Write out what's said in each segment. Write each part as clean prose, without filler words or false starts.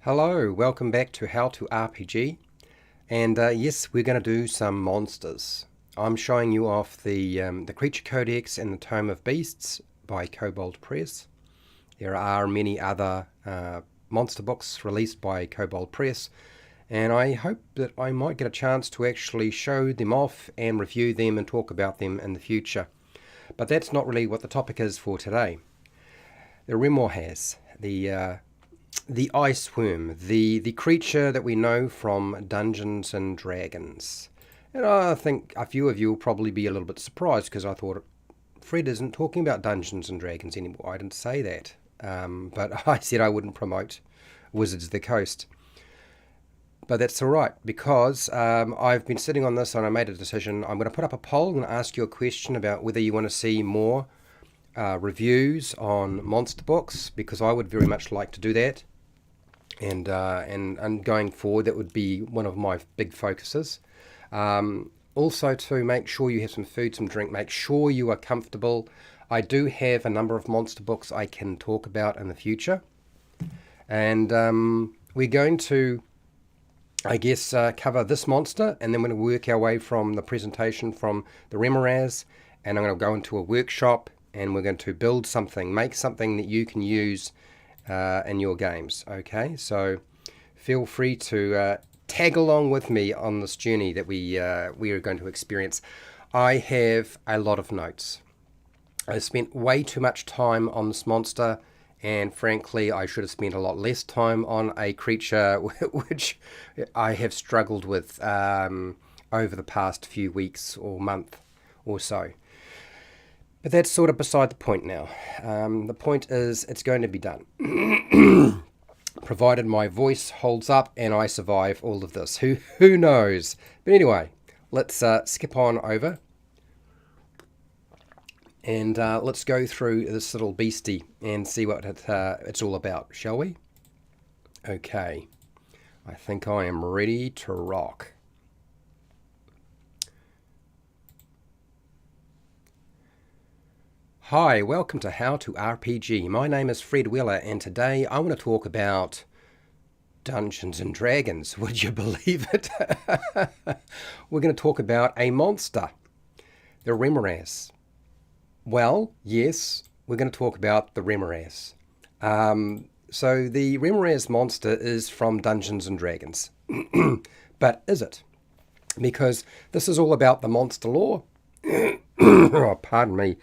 Hello, welcome back to HowtoRPG, and yes, we're going to do some monsters. I'm showing you off the Creature Codex and the Tome of Beasts by Kobold Press. There are many other monster books released by Kobold Press, and I hope that I might get a chance to actually show them off and review them and talk about them in the future. But that's not really what the topic is for today. The Remorhaz, the ice worm, the creature that we know from Dungeons and Dragons. And I think a few of you will probably be a little bit surprised because I thought Fred isn't talking about Dungeons and Dragons anymore. I didn't say that. But I said I wouldn't promote Wizards of the Coast. But that's all right because I've been sitting on this and I made a decision. I'm going to put up a poll. I'm going to ask you a question about whether you want to see more reviews on monster books, because I would very much like to do that, and going forward that would be one of my big focuses. Also, to make sure you have some food, some drink, make sure you are comfortable. I do have a number of monster books I can talk about in the future, and we're going to, I guess, cover this monster, and then we're going to work our way from the presentation from the Remorhaz, and I'm going to go into a workshop and we're going to build something, make something that you can use in your games. Okay, so feel free to tag along with me on this journey that we are going to experience. I have a lot of notes. I spent way too much time on this monster, and frankly I should have spent a lot less time on a creature which I have struggled with over the past few weeks or month or so. But that's sort of beside the point now. The point is it's going to be done. Provided my voice holds up and I survive all of this. Who knows? But anyway, let's skip on over. And let's go through this little beastie and see what it's all about, shall we? Okay. I think I am ready to rock. Hi, welcome to HowtoRPG. My name is Fred Weller, and today I want to talk about Dungeons and Dragons. Would you believe it? We're going to talk about a monster, the Remorhaz. Well, yes, we're going to talk about the Remorhaz. So the Remorhaz monster is from Dungeons and Dragons. But is it? Because this is all about the monster lore. Oh, pardon me.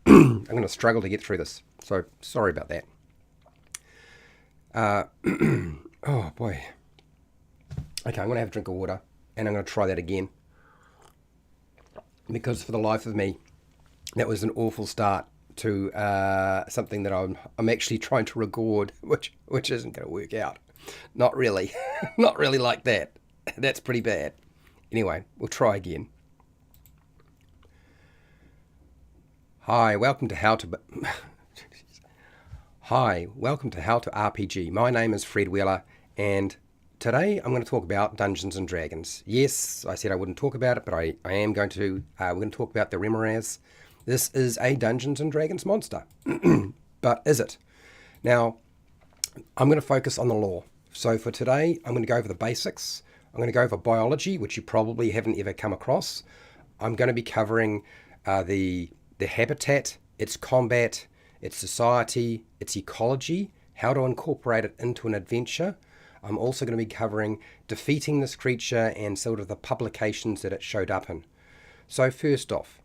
I'm going to struggle to get through this, so sorry about that. Oh boy. Okay, I'm going to have a drink of water, and I'm going to try that again. Because for the life of me, that was an awful start to something that I'm actually trying to record, which isn't going to work out. Not really. Not really like that. That's pretty bad. Anyway, we'll try again. Hi, welcome to HowtoRPG. My name is Fred Weller, and today I'm going to talk about Dungeons and Dragons. Yes, I said I wouldn't talk about it, but I am going to. We're going to talk about the Remorhaz. This is a Dungeons and Dragons monster. But is it? Now, I'm going to focus on the lore. So for today, I'm going to go over the basics. I'm going to go over biology, which you probably haven't ever come across. I'm going to be covering the habitat, its combat, its society, its ecology, how to incorporate it into an adventure. I'm also going to be covering defeating this creature and sort of the publications that it showed up in. So first off,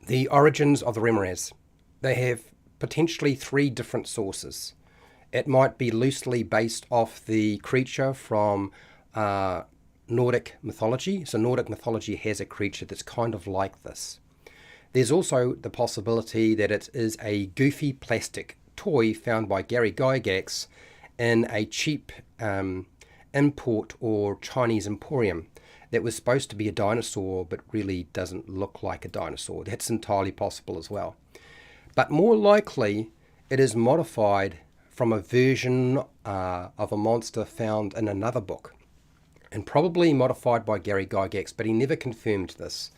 the origins of the Remorhaz. They have potentially 3 different sources. It might be loosely based off the creature from Nordic mythology. So Nordic mythology has a creature that's kind of like this. There's also the possibility that it is a goofy plastic toy found by Gary Gygax in a cheap import or Chinese emporium that was supposed to be a dinosaur but really doesn't look like a dinosaur. That's entirely possible as well. But more likely, it is modified from a version of a monster found in another book, and probably modified by Gary Gygax, but he never confirmed this.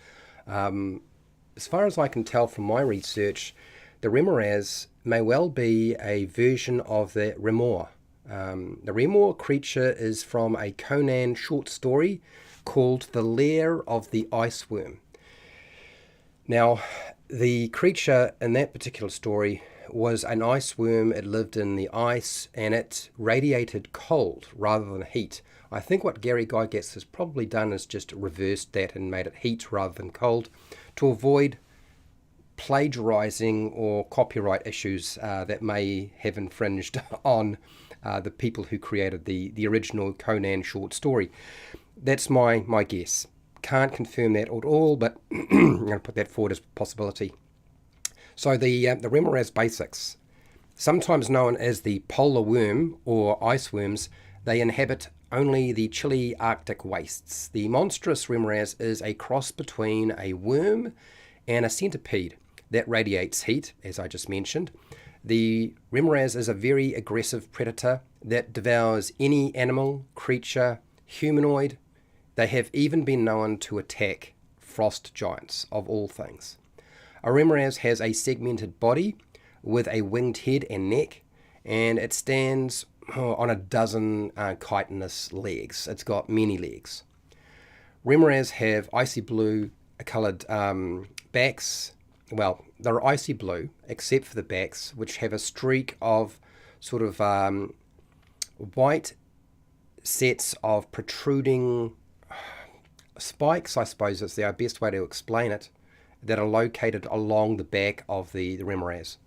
As far as I can tell from my research, the Remorhaz may well be a version of the Remorhaz, The Remorhaz creature is from a Conan short story called The Lair of the Iceworm. Now, the creature in that particular story was an iceworm. It lived in the ice and it radiated cold rather than heat. I think what Gary Gygax has probably done is just reversed that and made it heat rather than cold to avoid plagiarizing or copyright issues that may have infringed on the people who created the original Conan short story. That's my guess. Can't confirm that at all, but I'm going to put that forward as a possibility. So the Remorhaz basics, sometimes known as the polar worm or ice worms, they inhabit only the chilly Arctic wastes. The monstrous Remorhaz is a cross between a worm and a centipede that radiates heat, as I just mentioned. The Remorhaz is a very aggressive predator that devours any animal, creature, humanoid. They have even been known to attack frost giants, of all things. A Remorhaz has a segmented body with a winged head and neck, and it stands on a dozen chitinous legs. It's got many legs. Remorhaz have icy blue coloured backs. Well, they're icy blue, except for the backs, which have a streak of sort of white sets of protruding spikes, I suppose is the best way to explain it, that are located along the back of the Remorhaz.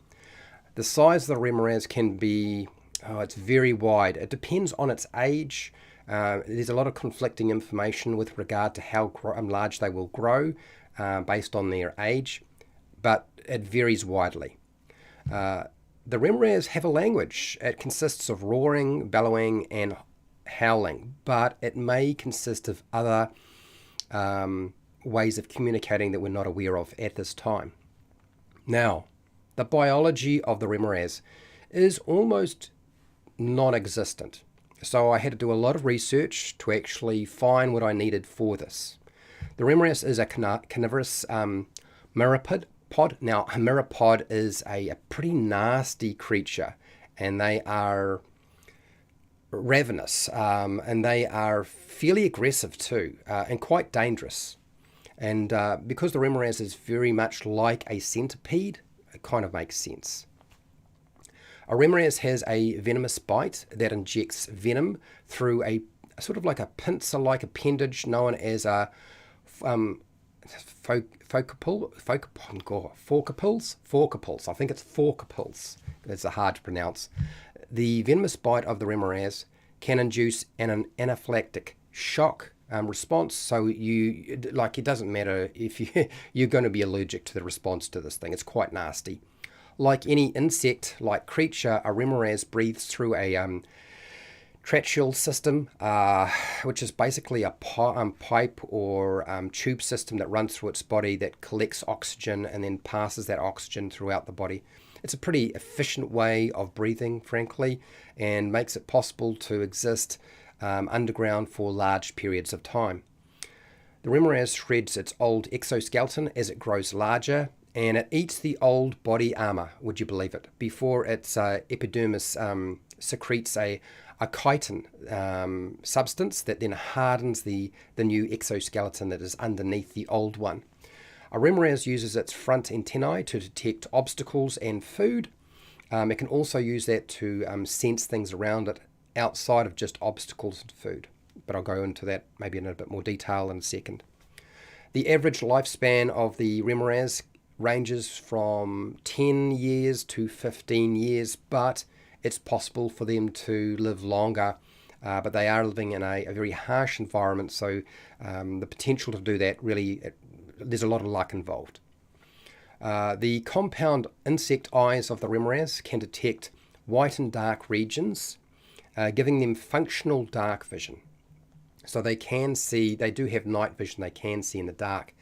The size of the Remorhaz can be, it's very wide. It depends on its age. There's a lot of conflicting information with regard to how large they will grow based on their age, but it varies widely. The Remorhaz have a language. It consists of roaring, bellowing, and howling, but it may consist of other ways of communicating that we're not aware of at this time. Now, the biology of the Remorhaz is almost non-existent. So I had to do a lot of research to actually find what I needed for this. The Remorhaz is a carnivorous myriapod. Now, a myriapod is a pretty nasty creature, and they are ravenous, and they are fairly aggressive too, and quite dangerous. And because the Remorhaz is very much like a centipede, it kind of makes sense. A Remorhaz has a venomous bite that injects venom through a sort of like a pincer-like appendage known as a forcipulse. I think it's forcipulse. It's hard to pronounce. The venomous bite of the Remorhaz can induce an anaphylactic shock response. So it doesn't matter if you're going to be allergic to the response to this thing. It's quite nasty. Like any insect-like creature, a Remorhaz breathes through a tracheal system, which is basically a pipe or tube system that runs through its body that collects oxygen and then passes that oxygen throughout the body. It's a pretty efficient way of breathing, frankly, and makes it possible to exist underground for large periods of time. The Remorhaz shreds its old exoskeleton as it grows larger, and it eats the old body armor, would you believe it, before its epidermis secretes a chitin substance that then hardens the new exoskeleton that is underneath the old one. A Remorhaz uses its front antennae to detect obstacles and food. It can also use that to sense things around it outside of just obstacles and food. But I'll go into that maybe in a bit more detail in a second. The average lifespan of the Remorhaz ranges from 10 years to 15 years, but it's possible for them to live longer, but they are living in a very harsh environment, so the potential to do that there's a lot of luck involved. The compound insect eyes of the Remorhaz can detect white and dark regions, giving them functional dark vision. So they do have night vision, they can see in the dark,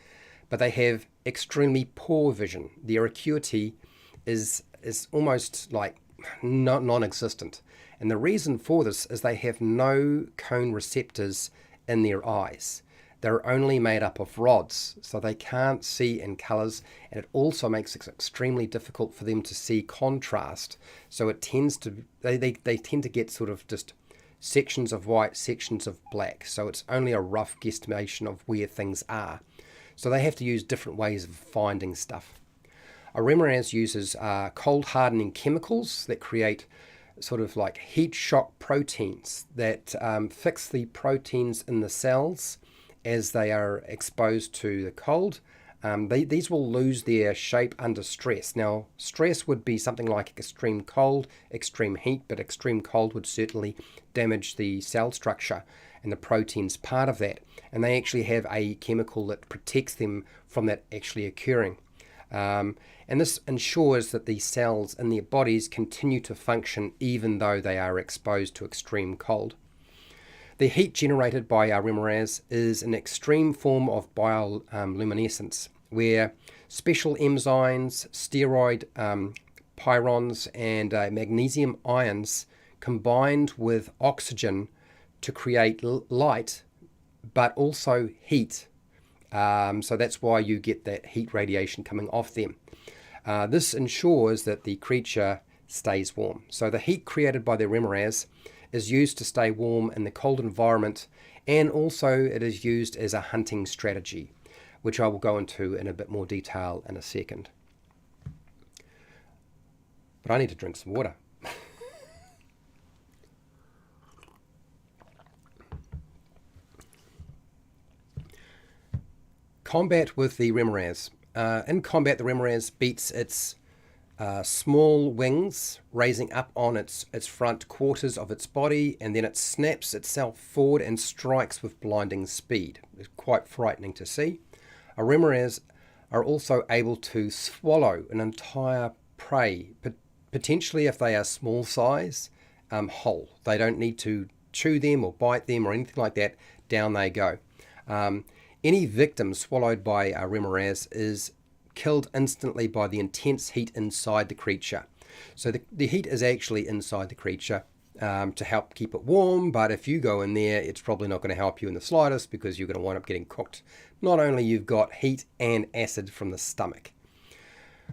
but they have extremely poor vision. Their acuity is almost like non-existent. And the reason for this is they have no cone receptors in their eyes. they're only made up of rods, so they can't see in colours, and it also makes it extremely difficult for them to see contrast. So it tends to, they tend to get sort of just sections of white, sections of black, so it's only a rough guesstimation of where things are. So they have to use different ways of finding stuff. A Remorhaz uses cold hardening chemicals that create sort of like heat shock proteins that fix the proteins in the cells as they are exposed to the cold. These will lose their shape under stress. Now, stress would be something like extreme cold, extreme heat, but extreme cold would certainly damage the cell structure, and the protein's part of that. And they actually have a chemical that protects them from that actually occurring. And this ensures that the cells in their bodies continue to function even though they are exposed to extreme cold. The heat generated by our Remorhaz is an extreme form of bioluminescence, where special enzymes, steroid pyrons, and magnesium ions combined with oxygen to create light, but also heat. So that's why you get that heat radiation coming off them. This ensures that the creature stays warm. So the heat created by the Remorhaz is used to stay warm in the cold environment, and also it is used as a hunting strategy, which I will go into in a bit more detail in a second. But I need to drink some water. Combat with the Remorhaz. In combat, the Remorhaz beats its small wings, raising up on its front quarters of its body, and then it snaps itself forward and strikes with blinding speed. It's quite frightening to see. A Remorhaz are also able to swallow an entire prey, potentially if they are small size, whole. They don't need to chew them or bite them or anything like that. Down they go. Any victim swallowed by a Remorhaz is killed instantly by the intense heat inside the creature. So the heat is actually inside the creature to help keep it warm, but if you go in there, it's probably not going to help you in the slightest, because you're going to wind up getting cooked. Not only you've got heat and acid from the stomach.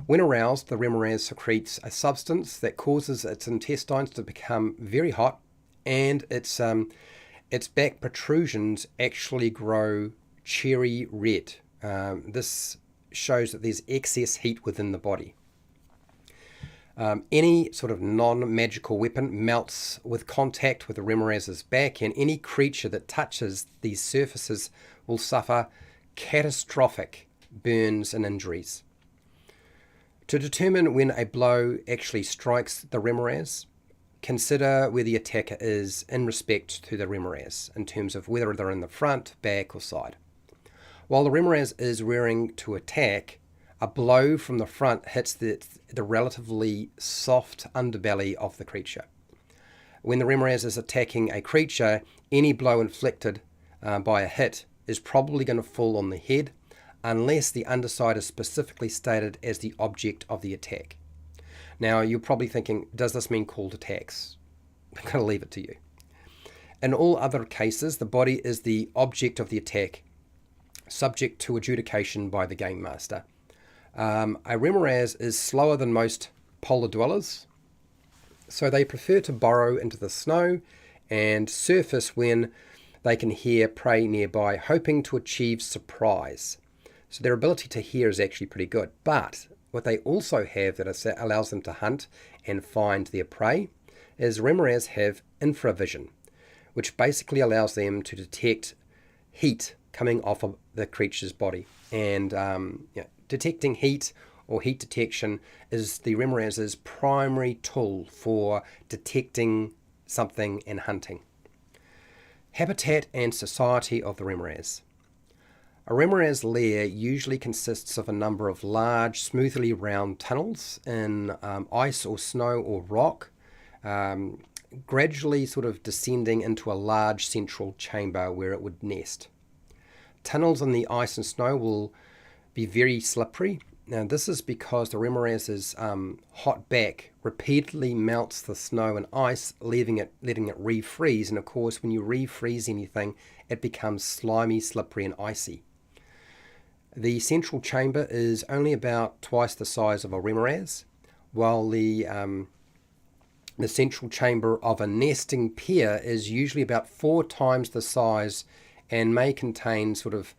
When aroused, the Remorhaz secretes a substance that causes its intestines to become very hot, and its back protrusions actually grow cherry red. This shows that there's excess heat within the body. Any sort of non-magical weapon melts with contact with the Remorhaz's back, and any creature that touches these surfaces will suffer catastrophic burns and injuries. To determine when a blow actually strikes the Remorhaz, consider where the attacker is in respect to the Remorhaz, in terms of whether they're in the front, back, or side. While the Remorhaz is rearing to attack, a blow from the front hits the relatively soft underbelly of the creature. When the Remorhaz is attacking a creature, any blow inflicted by a hit is probably going to fall on the head, unless the underside is specifically stated as the object of the attack. Now, you're probably thinking, does this mean called attacks? I'm going to leave it to you. In all other cases, the body is the object of the attack, subject to adjudication by the game master. A Remorhaz is slower than most polar dwellers, so they prefer to burrow into the snow and surface when they can hear prey nearby, hoping to achieve surprise. So their ability to hear is actually pretty good. But what they also have that allows them to hunt and find their prey is Remorhaz have infravision, which basically allows them to detect heat coming off of the creature's body. And detecting heat, or heat detection, is the Remorhaz's primary tool for detecting something and hunting. Habitat and society of the Remorhaz. A Remorhaz lair usually consists of a number of large, smoothly round tunnels in ice or snow or rock, gradually sort of descending into a large central chamber where it would nest. Tunnels in the ice and snow will be very slippery. Now this is because the Remorhaz's hot back repeatedly melts the snow and ice, letting it refreeze. And of course, when you refreeze anything, it becomes slimy, slippery, and icy. The central chamber is only about twice the size of a Remorhaz, while the central chamber of a nesting pear is usually about 4 times the size and may contain sort of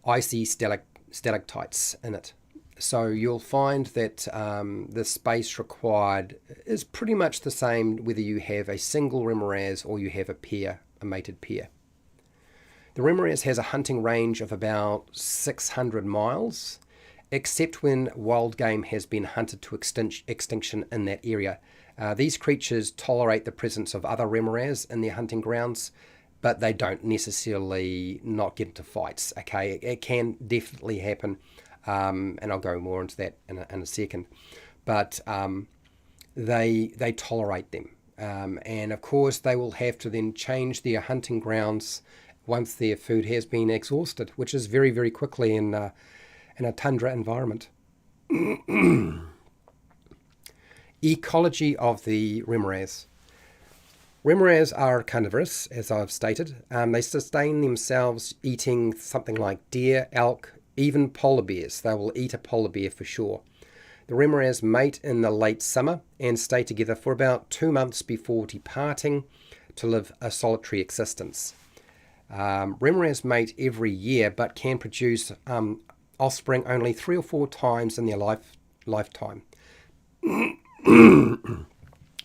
icy stalactites in it. So you'll find that the space required is pretty much the same whether you have a single Remorhaz or you have a mated pair. The Remorhaz has a hunting range of about 600 miles, except when wild game has been hunted to extinction in that area. These creatures tolerate the presence of other Remorhaz in their hunting grounds, but they don't necessarily not get into fights. Okay, it can definitely happen, and I'll go more into that in a second. But they tolerate them, and of course they will have to then change their hunting grounds once their food has been exhausted, which is very, very quickly in a tundra environment. Ecology of the Remorhaz. Remorhaz are carnivorous, as I've stated. They sustain themselves eating something like deer, elk, even polar bears. They will eat a polar bear for sure. The Remorhaz mate in the late summer and stay together for about 2 months before departing to live a solitary existence. Remorhaz mate every year but can produce offspring only 3 or 4 times in their lifetime.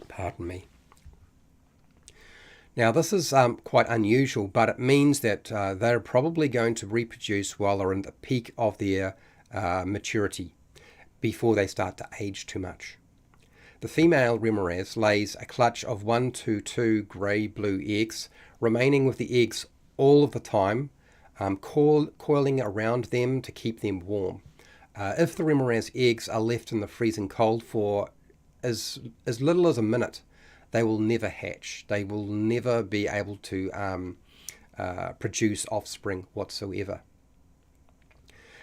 Pardon me. Now this is quite unusual, but it means that they're probably going to reproduce while they're in the peak of their maturity before they start to age too much. The female Remorhaz lays a clutch of 1 to 2 grey-blue eggs, remaining with the eggs all of the time, coiling around them to keep them warm. If the Remorhaz eggs are left in the freezing cold for as little as a minute, they will never hatch. They will never be able to produce offspring whatsoever.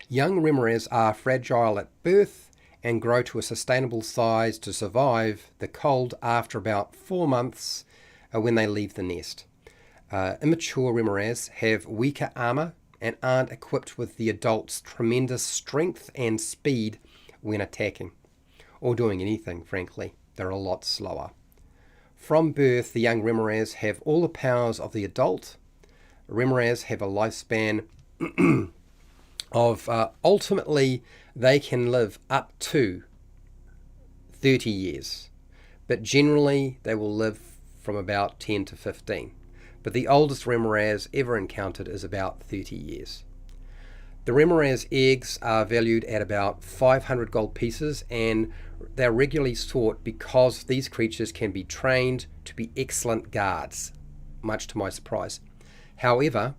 Young Remorhaz are fragile at birth and grow to a sustainable size to survive the cold after about 4 months when they leave the nest. Immature Remorhaz have weaker armor and aren't equipped with the adult's tremendous strength and speed when attacking, or doing anything, frankly. They're a lot slower. From birth, the young Remorhaz have all the powers of the adult. Remorhaz have a lifespan of, ultimately, they can live up to 30 years. But generally, they will live from about 10 to 15. But the oldest Remorhaz ever encountered is about 30 years. The Remorhaz eggs are valued at about 500 gold pieces, and they're regularly sought because these creatures can be trained to be excellent guards, much to my surprise. However,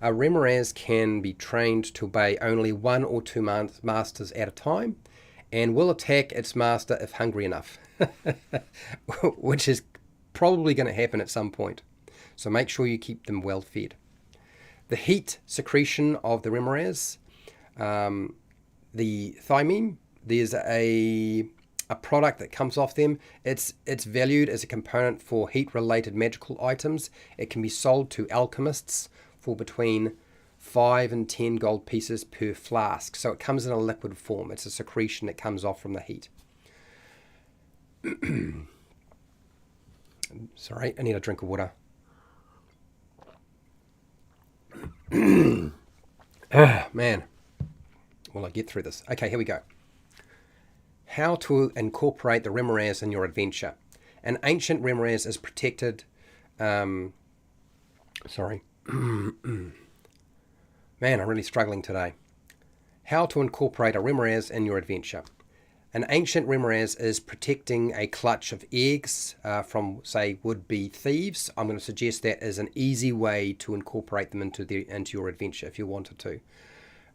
a Remorhaz can be trained to obey only 1 or 2 masters at a time, and will attack its master if hungry enough, which is probably going to happen at some point. So make sure you keep them well fed. The heat secretion of the Remorhaz, the thymine, there's a product that comes off them. It's valued as a component for heat-related magical items. It can be sold to alchemists for between 5 and 10 gold pieces per flask. So it comes in a liquid form. It's a secretion that comes off from the heat. Sorry, I need a drink of water. Oh, man. Will I get through this? Okay, here we go. How to incorporate the Remorhaz in your adventure. An ancient Remorhaz is protected... sorry. Man, I'm really struggling today. How to incorporate a Remorhaz in your adventure. An ancient Remorhaz is protecting a clutch of eggs from, say, would-be thieves. I'm going to suggest that as an easy way to incorporate them into your adventure if you wanted to.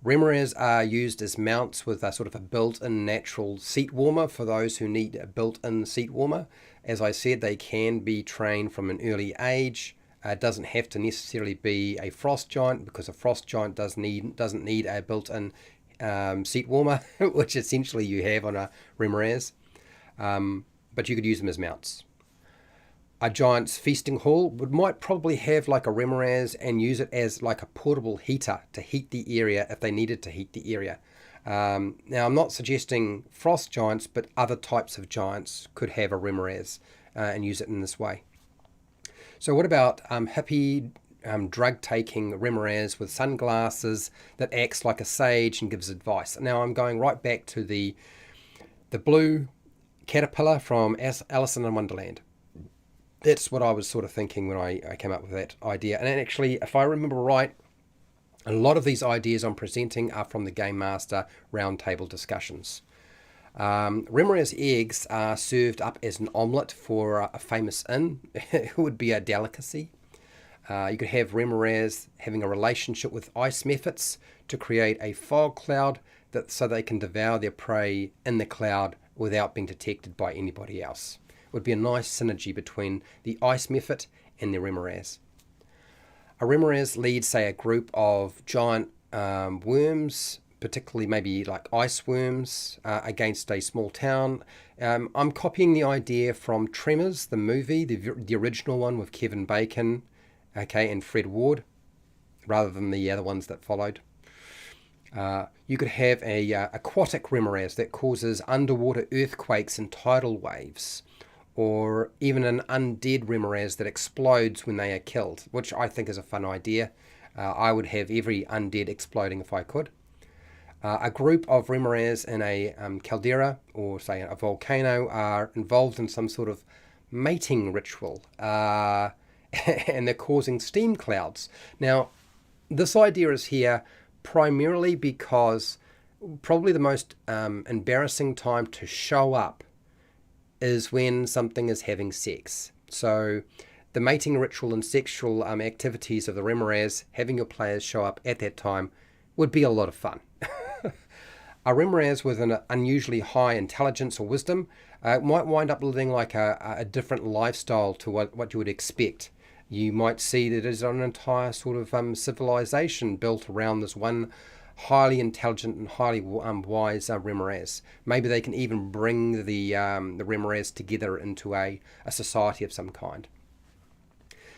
Remorhaz are used as mounts with a sort of a built-in natural seat warmer for those who need a built-in seat warmer. As I said, they can be trained from an early age. It doesn't have to necessarily be a frost giant, because a frost giant doesn't need a built-in seat warmer, which essentially you have on a Remorhaz, but you could use them as mounts. A giant's feasting hall might probably have like a Remorhaz and use it as like a portable heater to heat the area if they needed to heat the area. Now, I'm not suggesting frost giants, but other types of giants could have a Remorhaz and use it in this way. So what about hippie drug-taking Remorhaz with sunglasses that acts like a sage and gives advice? Now, I'm going right back to the blue caterpillar from Alice in Wonderland. That's what I was sort of thinking when I came up with that idea. And actually, if I remember right, a lot of these ideas I'm presenting are from the Game Master roundtable discussions. Remorhaz eggs are served up as an omelette for a famous inn. It would be a delicacy. You could have Remorhaz having a relationship with ice mephits to create a fog cloud so they can devour their prey in the cloud without being detected by anybody else. It would be a nice synergy between the ice mephit and the Remorhaz. A Remorhaz leads, say, a group of giant worms, particularly maybe like ice worms, against a small town. I'm copying the idea from Tremors, the movie, the original one with Kevin Bacon, okay, and Fred Ward, rather than the other ones that followed. You could have a aquatic Remorhaz that causes underwater earthquakes and tidal waves, or even an undead Remorhaz that explodes when they are killed, which I think is a fun idea. I would have every undead exploding if I could. A group of Remorhaz in a caldera, or say a volcano, are involved in some sort of mating ritual, and they're causing steam clouds. Now, this idea is here primarily because probably the most embarrassing time to show up is when something is having sex. So the mating ritual and sexual activities of the Remorhaz, having your players show up at that time, would be a lot of fun. A Remorhaz with an unusually high intelligence or wisdom might wind up living like a different lifestyle to what you would expect. You might see that there's an entire sort of civilization built around this one highly intelligent and highly wise Remorhaz. Maybe they can even bring the Remorhaz together into a society of some kind.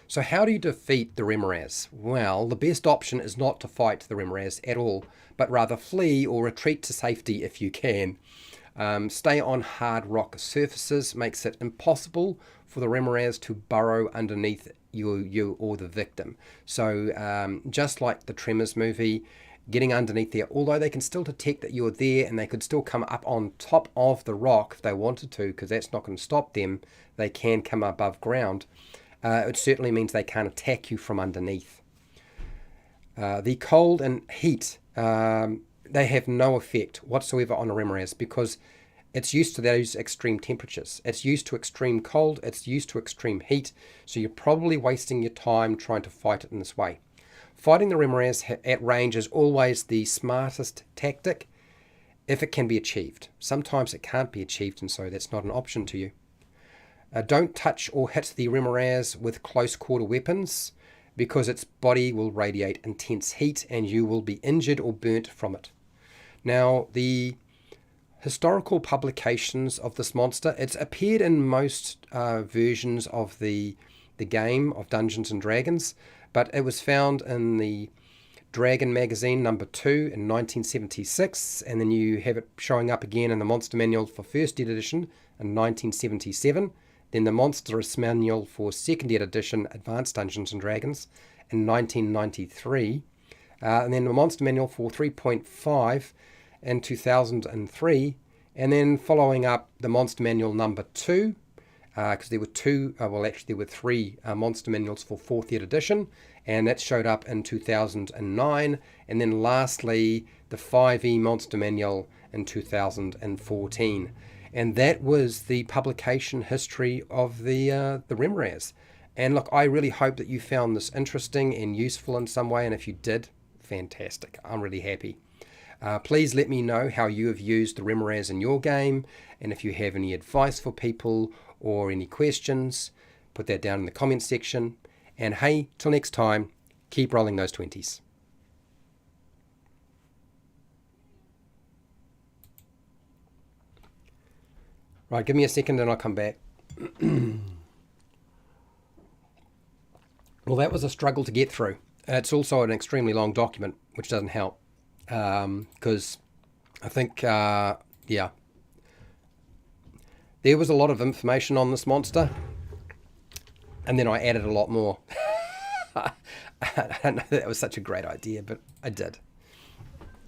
So how do you defeat the Remorhaz? Well, the best option is not to fight the Remorhaz at all, but rather flee or retreat to safety if you can. Stay on hard rock surfaces makes it impossible for the Remorhaz to burrow underneath you or the victim. So just like the Tremors movie, getting underneath there, although they can still detect that you're there and they could still come up on top of the rock if they wanted to, because that's not going to stop them, they can come above ground. It certainly means they can't attack you from underneath. The cold and heat, they have no effect whatsoever on a Remorhaz because it's used to those extreme temperatures. It's used to extreme cold, it's used to extreme heat, so you're probably wasting your time trying to fight it in this way. Fighting the Remorhaz at range is always the smartest tactic if it can be achieved. Sometimes it can't be achieved, and so that's not an option to you. Don't touch or hit the Remorhaz with close quarter weapons because its body will radiate intense heat and you will be injured or burnt from it. Now, the historical publications of this monster, it's appeared in most versions of the game of Dungeons and Dragons, but it was found in the Dragon magazine number 2 in 1976, and then you have it showing up again in the Monster Manual for 1st edition in 1977, then the Monstrous Manual for 2nd edition Advanced Dungeons and Dragons in 1993, and then the Monster Manual for 3.5 in 2003, and then following up the Monster Manual number 2, because there were there were 3 Monster Manuals for 4th edition, and that showed up in 2009, and then lastly the 5e Monster Manual in 2014. And that was the publication history of the Remorhaz. And look, I really hope that you found this interesting and useful in some way, and if you did, fantastic. I'm really happy. Please let me know how you have used the Remorhaz in your game, and if you have any advice for people or any questions, put that down in the comments section. And hey, till next time, keep rolling those 20s. Right, give me a second and I'll come back. Well, that was a struggle to get through. It's also an extremely long document, which doesn't help. Because I think, yeah, there was a lot of information on this monster, and then I added a lot more. I don't know that was such a great idea, but I did.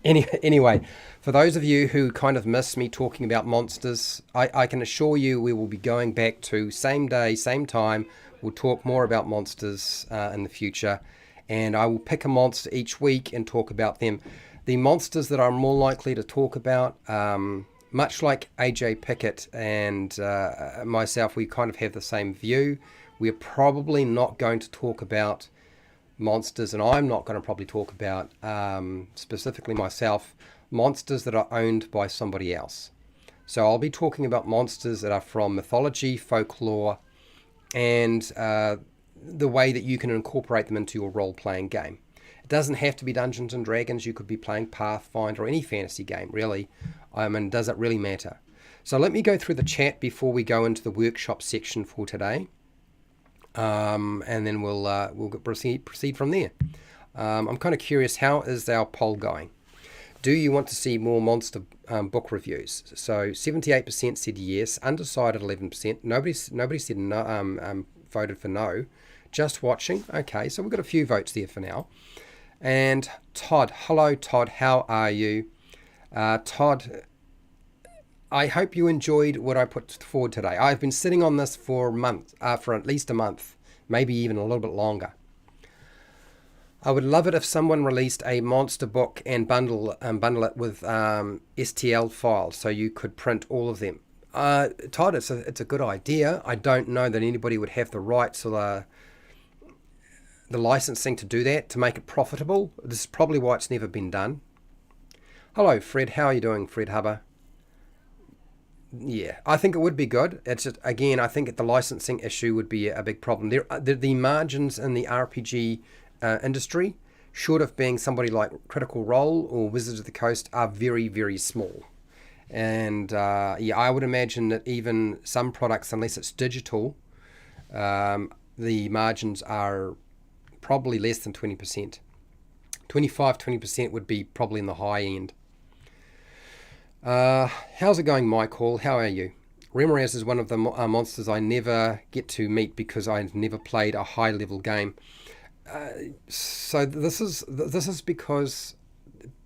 Anyway, for those of you who kind of miss me talking about monsters, I can assure you we will be going back to same day, same time. We'll talk more about monsters in the future, and I will pick a monster each week and talk about them. The monsters that I'm more likely to talk about, much like AJ Pickett and myself, we kind of have the same view. We're probably not going to talk about monsters, and I'm not going to probably talk about, specifically myself, monsters that are owned by somebody else. So I'll be talking about monsters that are from mythology, folklore, and the way that you can incorporate them into your role-playing game. It doesn't have to be Dungeons and Dragons. You could be playing Pathfinder or any fantasy game, really. And does it really matter? So let me go through the chat before we go into the workshop section for today. And then we'll proceed from there. I'm kind of curious, how is our poll going? Do you want to see more monster book reviews? So 78% said yes, undecided 11%. Nobody said no, voted for no. Just watching. Okay, so we've got a few votes there for now. And Todd, hello Todd, how are you? Todd, I hope you enjoyed what I put forward today. I've been sitting on this for at least a month, maybe even a little bit longer. I would love it if someone released a monster book and bundle it with STL files so you could print all of them. Todd, it's a good idea. I don't know that anybody would have the rights or the licensing to do that, to make it profitable. This is probably why it's never been done. Hello, Fred. How are you doing, Fred Hubber? Yeah, I think it would be good. It's just, again, I think the licensing issue would be a big problem. The margins in the RPG industry, short of being somebody like Critical Role or Wizards of the Coast, are very, very small. And yeah, I would imagine that even some products, unless it's digital, the margins are probably less than 20%. 20% would be probably in the high end. How's it going, Mike Hall? How are you? Remorhaz is one of the monsters I never get to meet because I've never played a high-level game. So this is because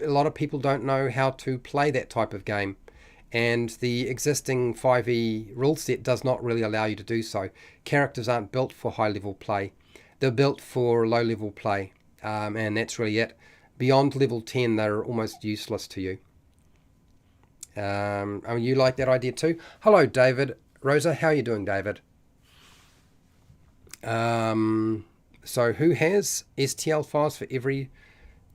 a lot of people don't know how to play that type of game, and the existing 5e rule set does not really allow you to do so. Characters aren't built for high-level play. They're built for low-level play, and that's really it. Beyond level 10, they're almost useless to you. I mean, you like that idea too? Hello, David. Rosa, how are you doing, David? So who has STL files for every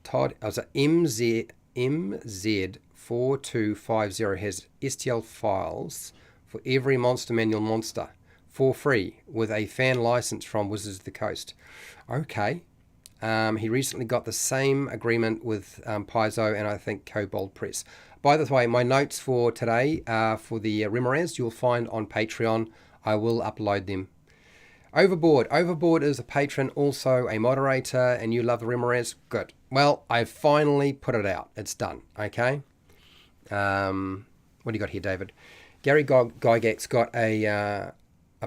Todd? Oh, so MZ4250 has STL files for every Monster Manual monster for free with a fan license from Wizards of the Coast. Okay. He recently got the same agreement with Paizo and I think Kobold Press. By the way, my notes for today for the Remorhaz you'll find on Patreon. I will upload them. Overboard is a patron, also a moderator, and you love the Remorhaz? Good. Well, I've finally put it out. It's done. Okay. What do you got here, David? Gary Gygax got a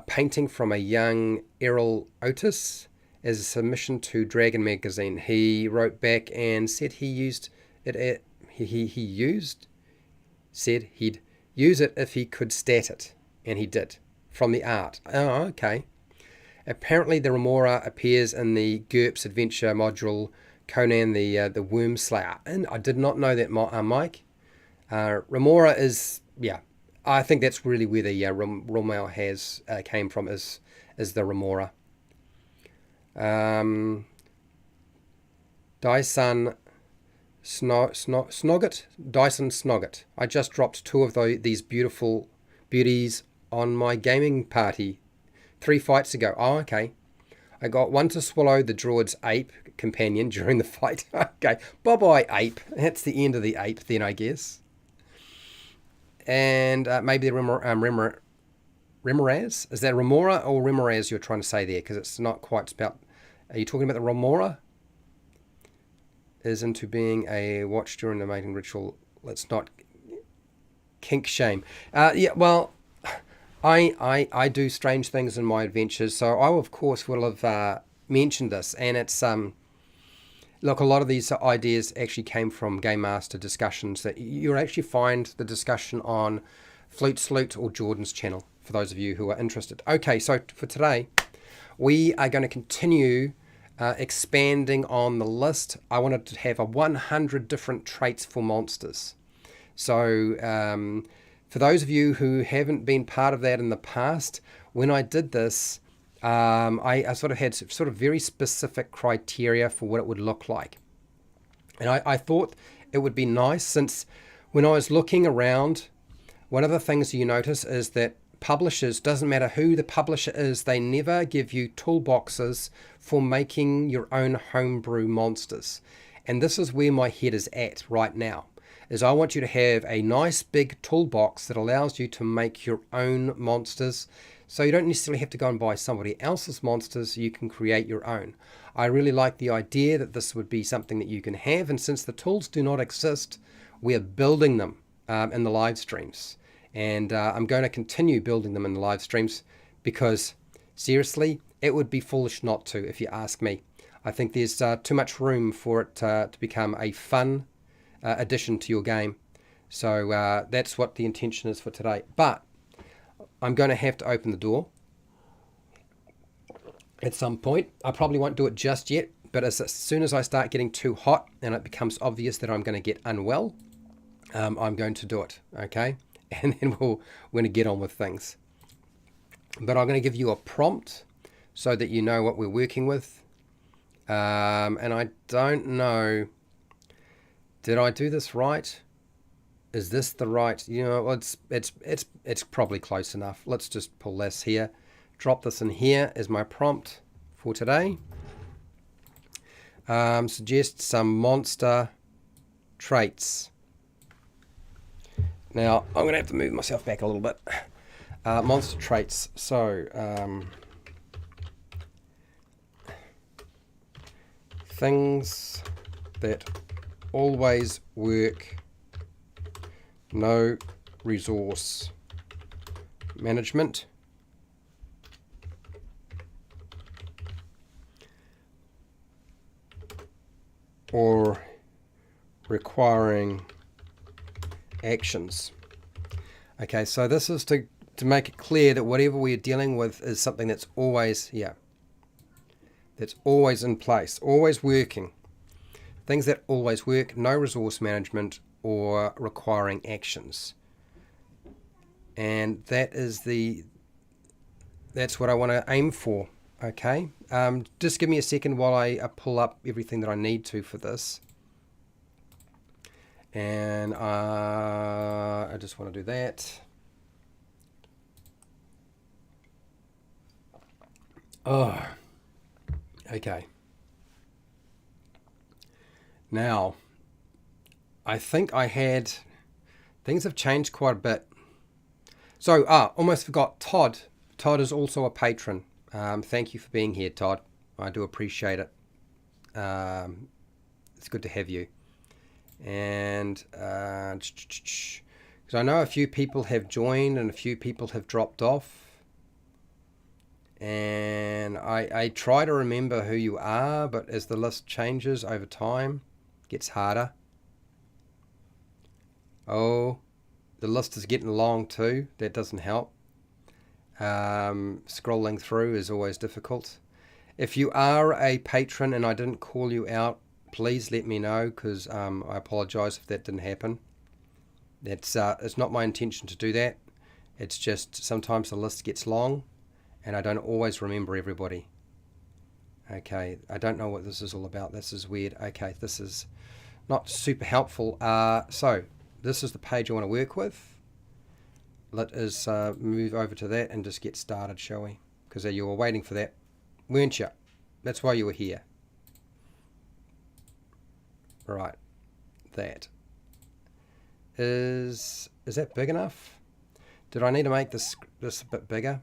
painting from a young Errol Otis as a submission to Dragon Magazine. He wrote back and said he used it. Said he'd use it if he could stat it, and he did, from the art. Oh, okay. Apparently the Remorhaz appears in the GURPS adventure module Conan the Worm Slayer, and I did not know that, Mike. Remorhaz is, yeah, I think that's really where the Remorhaz came from, is the Remorhaz. Dyson Snogget. I just dropped two of these beautiful beauties on my gaming party 3 fights ago. Oh, okay. I got one to swallow the Druid's ape companion during the fight. Okay. Bye-bye, ape. That's the end of the ape then, I guess. And maybe the Remorhaz? Is that Remora or Remorhaz you're trying to say there? Because it's not quite spelled. Are you talking about the Remora? Is into being a watch during the mating ritual. Let's not kink shame. Yeah, well, I do strange things in my adventures, so I of course will have mentioned this, and it's look, a lot of these ideas actually came from Game Master discussions that you'll actually find the discussion on Flute Sloot or Jordan's channel for those of you who are interested. Okay, so for today, we are going to continue expanding on the list. I wanted to have 100 different traits for monsters. So for those of you who haven't been part of that in the past, when I did this, I sort of had sort of very specific criteria for what it would look like. And I thought it would be nice, since when I was looking around, one of the things you notice is that publishers, doesn't matter who the publisher is, they never give you toolboxes for making your own homebrew monsters. And this is where my head is at right now, is I want you to have a nice big toolbox that allows you to make your own monsters. So you don't necessarily have to go and buy somebody else's monsters, you can create your own. I really like the idea that this would be something that you can have, and since the tools do not exist, we're building them in the live streams. And I'm going to continue building them in the live streams because, seriously, it would be foolish not to, if you ask me. I think there's too much room for it to become a fun addition to your game. So that's what the intention is for today. But I'm going to have to open the door at some point. I probably won't do it just yet, but as soon as I start getting too hot and it becomes obvious that I'm going to get unwell, I'm going to do it, okay? And then we're going to get on with things. But I'm going to give you a prompt so that you know what we're working with. And I don't know, did I do this right? Is this the right? You know, it's probably close enough. Let's just pull this here, drop this in here as my prompt for today. Suggest some monster traits. Now, I'm going to have to move myself back a little bit. Monster traits. So, things that always work, no resource management, or requiring actions. Okay, so this is to make it clear that whatever we're dealing with is something that's always, that's always in place, always working. Things that always work, no resource management or requiring actions. And that's what I want to aim for. Okay, just give me a second while I pull up everything that I need to for this. And I just want to do that. Oh, okay. Now, I think things have changed quite a bit. So, almost forgot, Todd. Todd is also a patron. Thank you for being here, Todd. I do appreciate it. It's good to have you. And because I know a few people have joined and a few people have dropped off. And I try to remember who you are, but as the list changes over time, it gets harder. Oh, the list is getting long too. That doesn't help. Scrolling through is always difficult. If you are a patron and I didn't call you out, please let me know, because I apologize if that didn't happen. It's not my intention to do that. It's just sometimes the list gets long and I don't always remember everybody. Okay, I don't know what this is all about. This is weird. Okay, this is not super helpful. So this is the page I want to work with. Let us move over to that and just get started, shall we? Because you were waiting for that, weren't you? That's why you were here. Right, that is that big enough? Did I need to make this a bit bigger?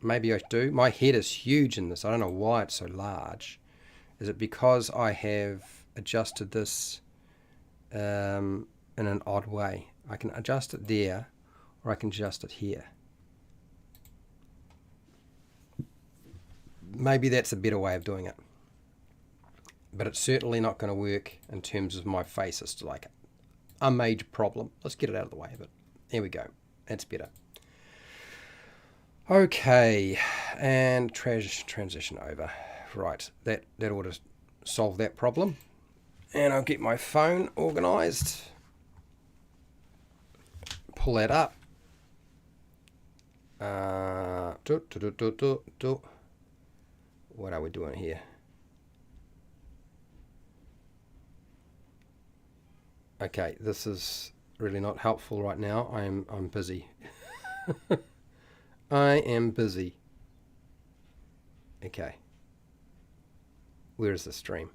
Maybe I do. My head is huge in this. I don't know why it's so large. Is it because I have adjusted this in an odd way? I can adjust it there, or I can adjust it here. Maybe that's a better way of doing it. But it's certainly not going to work in terms of my face. It's like a major problem. Let's get it out of the way. But there we go. That's better. Okay, and transition over. Right, that ought to solve that problem. And I'll get my phone organized. Pull that up. What are we doing here? Okay, this is really not helpful right now. I'm busy. I am busy. Okay. Where is the stream?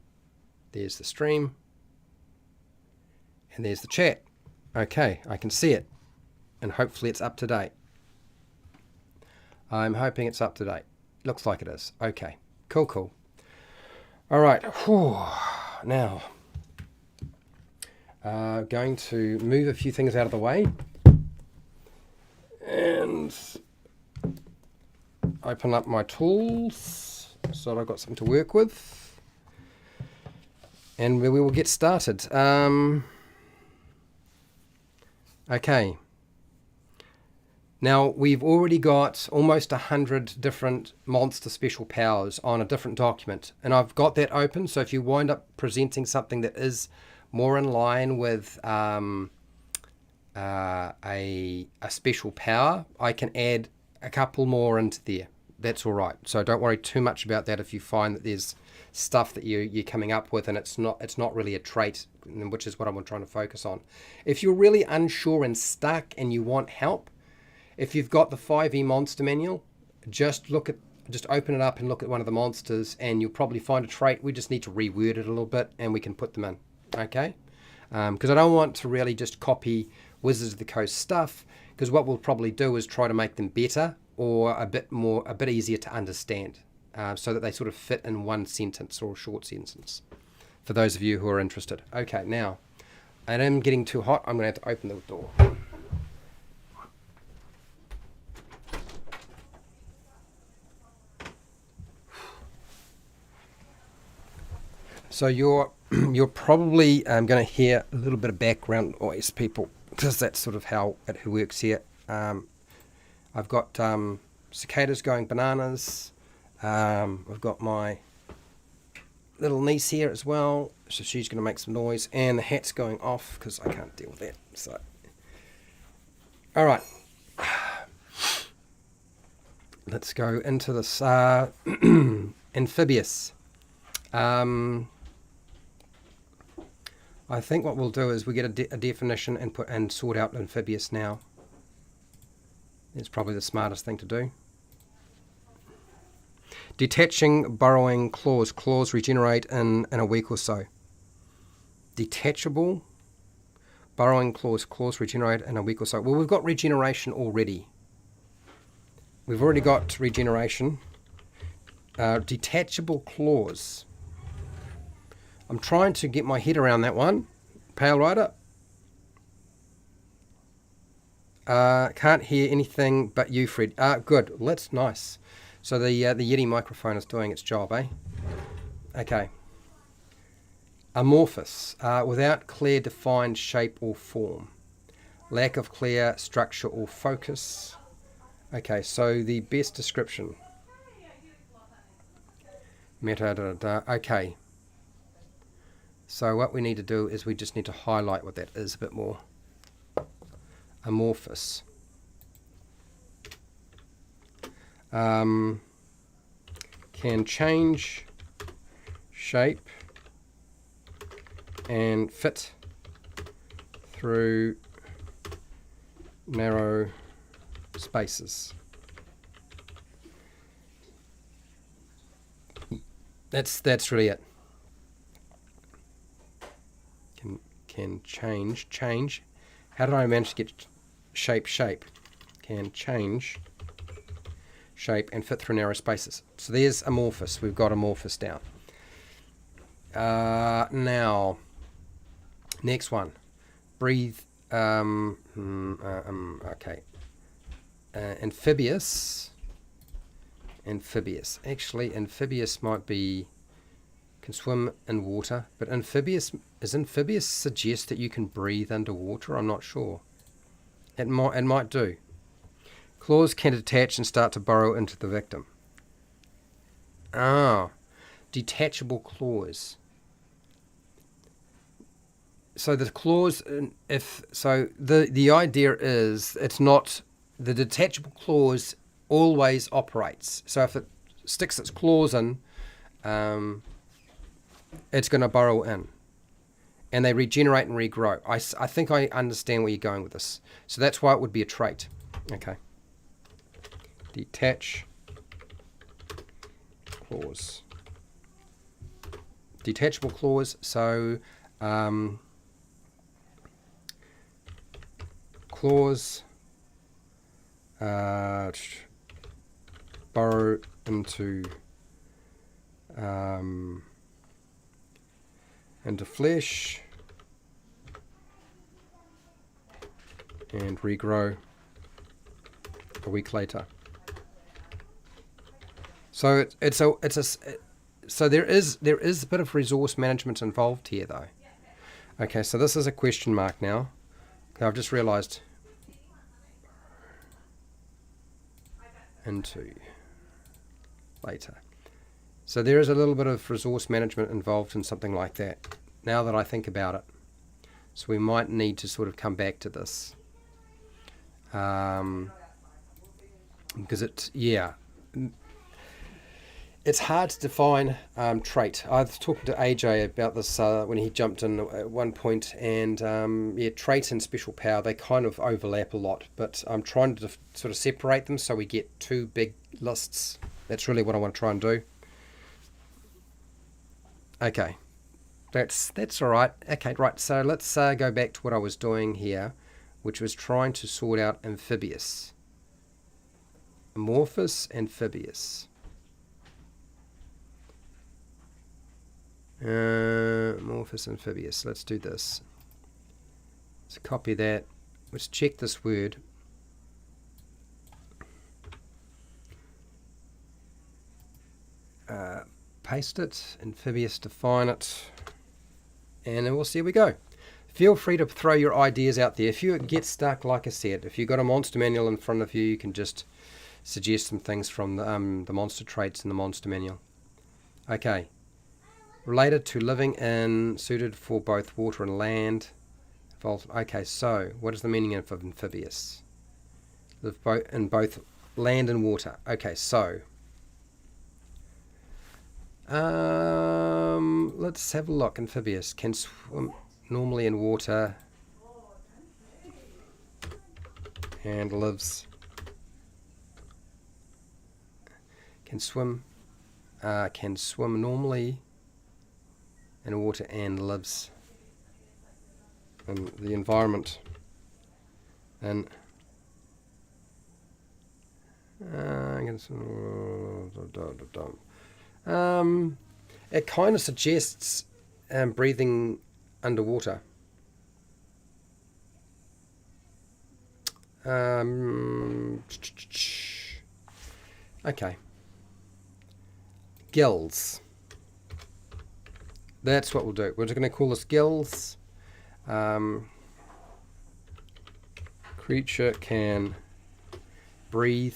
There's the stream. And there's the chat. Okay, I can see it. And hopefully it's up to date. I'm hoping it's up to date. Looks like it is. Okay, cool. All right. Whew. Now, going to move a few things out of the way. And open up my tools so that I've got something to work with. And we will get started. Okay. Now, we've already got almost 100 different monster special powers on a different document. And I've got that open, so if you wind up presenting something that is more in line with a special power, I can add a couple more into there. That's all right. So don't worry too much about that if you find that there's stuff that you're coming up with and it's not really a trait, which is what I'm trying to focus on. If you're really unsure and stuck and you want help, if you've got the 5e monster manual, just open it up and look at one of the monsters and you'll probably find a trait. We just need to reword it a little bit and we can put them in. Okay? Because I don't want to really just copy Wizards of the Coast stuff, because what we'll probably do is try to make them better or a bit easier to understand, so that they sort of fit in one sentence or a short sentence, for those of you who are interested. Okay, now, I am getting too hot. I'm going to have to open the door. So you're probably going to hear a little bit of background noise, people, because that's sort of how it works here. I've got cicadas going bananas. I've got my little niece here as well, so she's going to make some noise, and the hat's going off because I can't deal with that. So, all right, let's go into this amphibious. I think what we'll do is we get a definition and sort out amphibious now. It's probably the smartest thing to do. Detaching burrowing claws. Claws regenerate in a week or so. Detachable burrowing claws. Claws regenerate in a week or so. Well, we've got regeneration already. We've already got regeneration. Detachable claws. I'm trying to get my head around that one. Pale Rider. Can't hear anything but you, Fred. Good. Well, that's nice. So the Yeti microphone is doing its job, eh? Okay. Amorphous. Without clear defined shape or form. Lack of clear structure or focus. Okay, so the best description. Meta. Okay. So what we need to do is we just need to highlight what that is a bit more. Amorphous. Can change shape and fit through narrow spaces. That's really it. Can change. How did I manage to get shape. Can change shape and fit through narrow spaces. So there's amorphous. We've got amorphous down. Now, next one. Breathe. Okay. Amphibious. Actually, amphibious might be can swim in water, but amphibious suggest that you can breathe underwater? I'm not sure. It might do. Claws can detach and start to burrow into the victim. Detachable claws. So the claws, the idea is it's not the detachable claws always operates. So if it sticks its claws in, it's going to burrow in, and they regenerate and regrow. I think I understand where you're going with this. So that's why it would be a trait. Okay. Detach claws. Detachable claws. So claws burrow into flesh and regrow a week later. So so there is a bit of resource management involved here, though. Okay, so this is a question mark now. Okay, I've just realised. Into later. So there is a little bit of resource management involved in something like that, now that I think about it. So we might need to sort of come back to this. Because it's hard to define trait. I was talking to AJ about this when he jumped in at one point, and trait and special power, they kind of overlap a lot, but I'm trying to sort of separate them so we get two big lists. That's really what I want to try and do. Okay, that's all right. Okay, right, so let's go back to what I was doing here, which was trying to sort out amphibious. Amorphous, amphibious. Amorphous, amphibious. Let's do this. Let's copy that. Let's check this word. Paste it, amphibious, define it, and then we'll see. Here we go. Feel free to throw your ideas out there. If you get stuck, like I said, if you've got a monster manual in front of you, you can just suggest some things from the monster traits in the monster manual. Okay. Related to living in, suited for both water and land. Okay, so what is the meaning of amphibious? Live in both land and water. Okay, so let's have a look. Amphibious can swim normally in water and lives. Can swim normally in water and lives in the environment. And it kind of suggests breathing underwater. Okay. Gills. That's what we'll do. We're just going to call this gills. Creature can breathe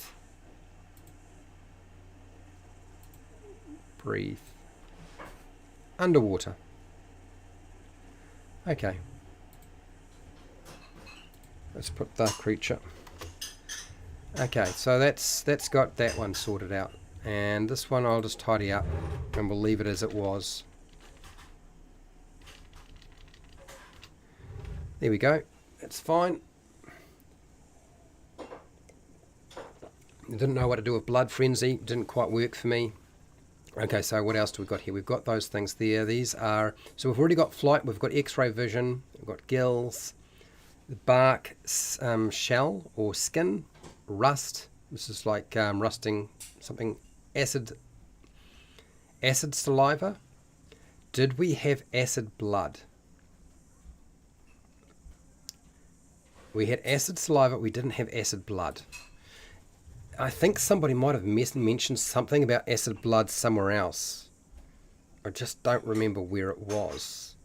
underwater. Okay. Let's put the creature. Okay, so that's got that one sorted out. And this one I'll just tidy up and we'll leave it as it was. There we go. That's fine. I didn't know what to do with blood frenzy. Didn't quite work for me. Okay, so what else do we got here? We've got those things there. These are, so we've already got flight, we've got x-ray vision, we've got gills, bark, shell or skin, rust. This is like rusting something. Acid saliva. Did we have acid blood? We had acid saliva, we didn't have acid blood. I think somebody might have mentioned something about acid blood somewhere else. I just don't remember where it was.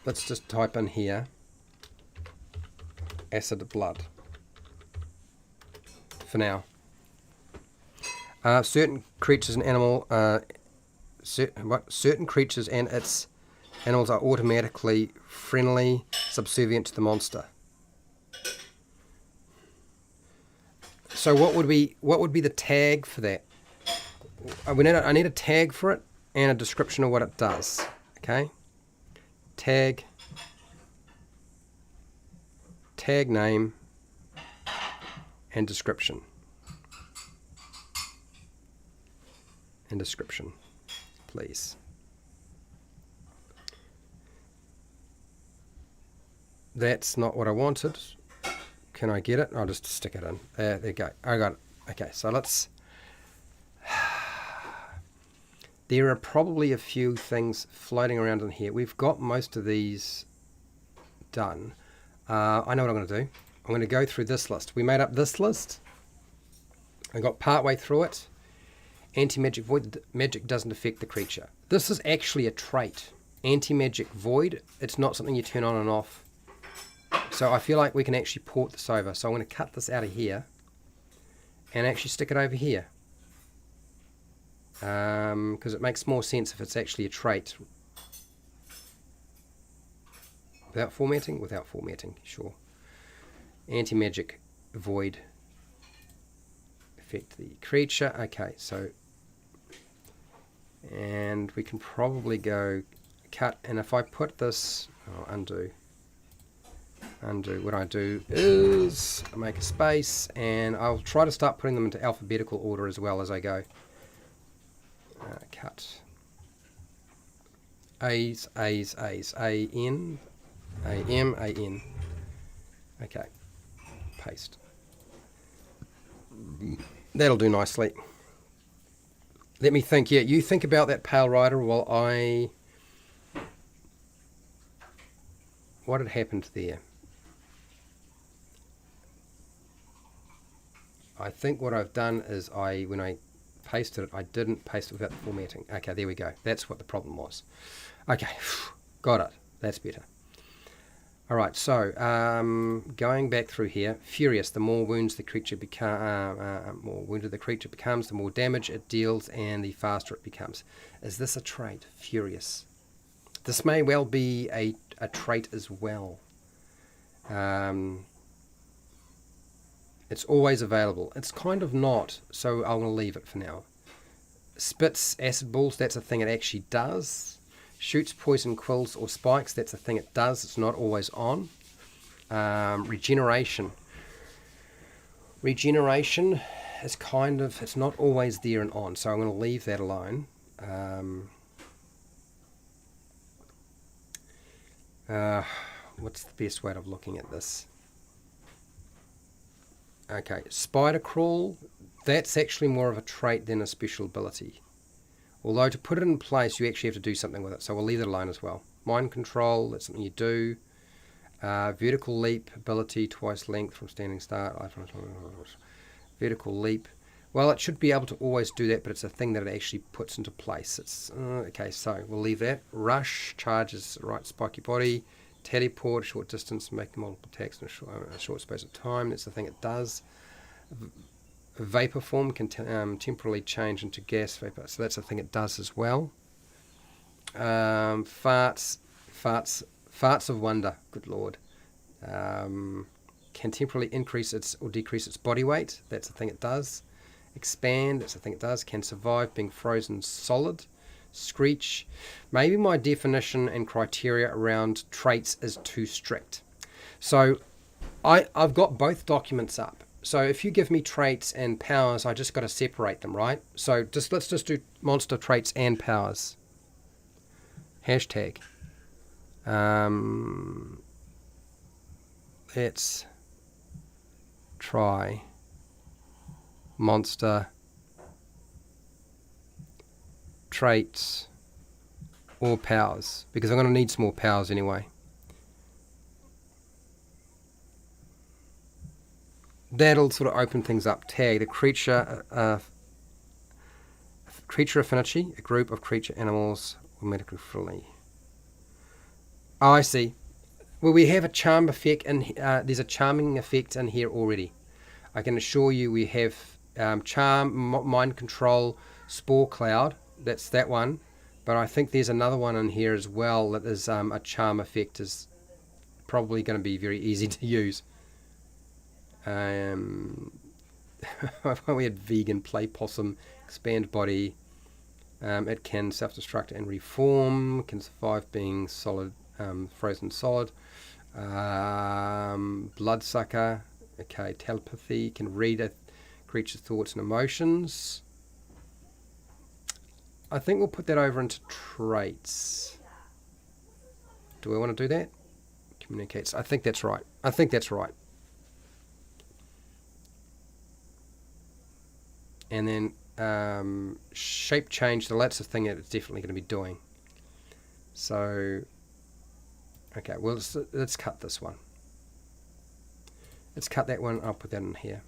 Let's just type in here, acid blood, for now. Certain creatures and certain creatures and its animals are automatically friendly, subservient to the monster. So what would be the tag for that? I need a tag for it and a description of what it does. Okay. Tag name and description. Please. That's not what I wanted. Can I get it? I'll just stick it in. There you go. I got it. Okay, so let's... There are probably a few things floating around in here. We've got most of these done. I know what I'm going to do. I'm going to go through this list. We made up this list. I got partway through it. Anti-magic void. Magic doesn't affect the creature. This is actually a trait. Anti-magic void. It's not something you turn on and off. So I feel like we can actually port this over. So I'm going to cut this out of here and actually stick it over here. Because it makes more sense if it's actually a trait. Without formatting? Without formatting, sure. Anti-magic void. Affect the creature. Okay, so... And we can probably go cut. And if I put this... Oh, undo. What I do is I make a space, and I'll try to start putting them into alphabetical order as well as I go. Cut. A's, A-N, A-M, A-N. Okay. Paste. That'll do nicely. Let me think. Yeah, you think about that Pale Rider while I... What had happened there? I think what I've done is when I pasted it, I didn't paste it without the formatting. Okay, there we go. That's what the problem was. Okay, got it. That's better. All right, so going back through here, furious. The more wounds the creature more wounded the creature becomes, the more damage it deals, and the faster it becomes. Is this a trait? Furious. This may well be a trait as well. It's always available. It's kind of not, so I'm going to leave it for now. Spits acid balls, that's a thing it actually does. Shoots poison quills or spikes, that's a thing it does. It's not always on. Regeneration. Regeneration is kind of, it's not always there and on, so I'm going to leave that alone. What's the best way of looking at this? Okay, spider crawl, that's actually more of a trait than a special ability. Although to put it in place, you actually have to do something with it, so we'll leave it alone as well. Mind control, that's something you do. Vertical leap, ability, twice length from standing start. Vertical leap. Well, it should be able to always do that, but it's a thing that it actually puts into place. It's okay, so we'll leave that. Rush, charges, right, spiky body. Teleport, short distance, making multiple attacks in a short space of time. That's the thing it does. Vapor form can temporarily change into gas vapor, so that's the thing it does as well. Farts of wonder, good lord. Can temporarily increase its or decrease its body weight. That's the thing it does. Expand, that's the thing it does. Can survive being frozen solid. Screech. Maybe my definition and criteria around traits is too strict. So I've got both documents up. So if you give me traits and powers, I just got to separate them, right? So let's just do monster traits and powers. Hashtag. let's try monster traits or powers, because I'm going to need some more powers anyway. That'll sort of open things up. Tag the creature affinity, a group of creature animals automatically friendly. Oh, I see. Well, we have a charm effect, and there's a charming effect in here already. I can assure you we have charm, mind control, spore cloud. That's that one. But I think there's another one in here as well that is a charm effect. Is probably going to be very easy to use. We had vegan play possum, expand body. It can self-destruct and reform. Can survive being solid, frozen solid. Bloodsucker. Okay, telepathy. Can read a creature's thoughts and emotions. I think we'll put that over into traits. Do we want to do that? Communicates. I think that's right. And then shape change. Well, that's the thing that it's definitely going to be doing. So, okay, well, let's cut this one. Let's cut that one. I'll put that in here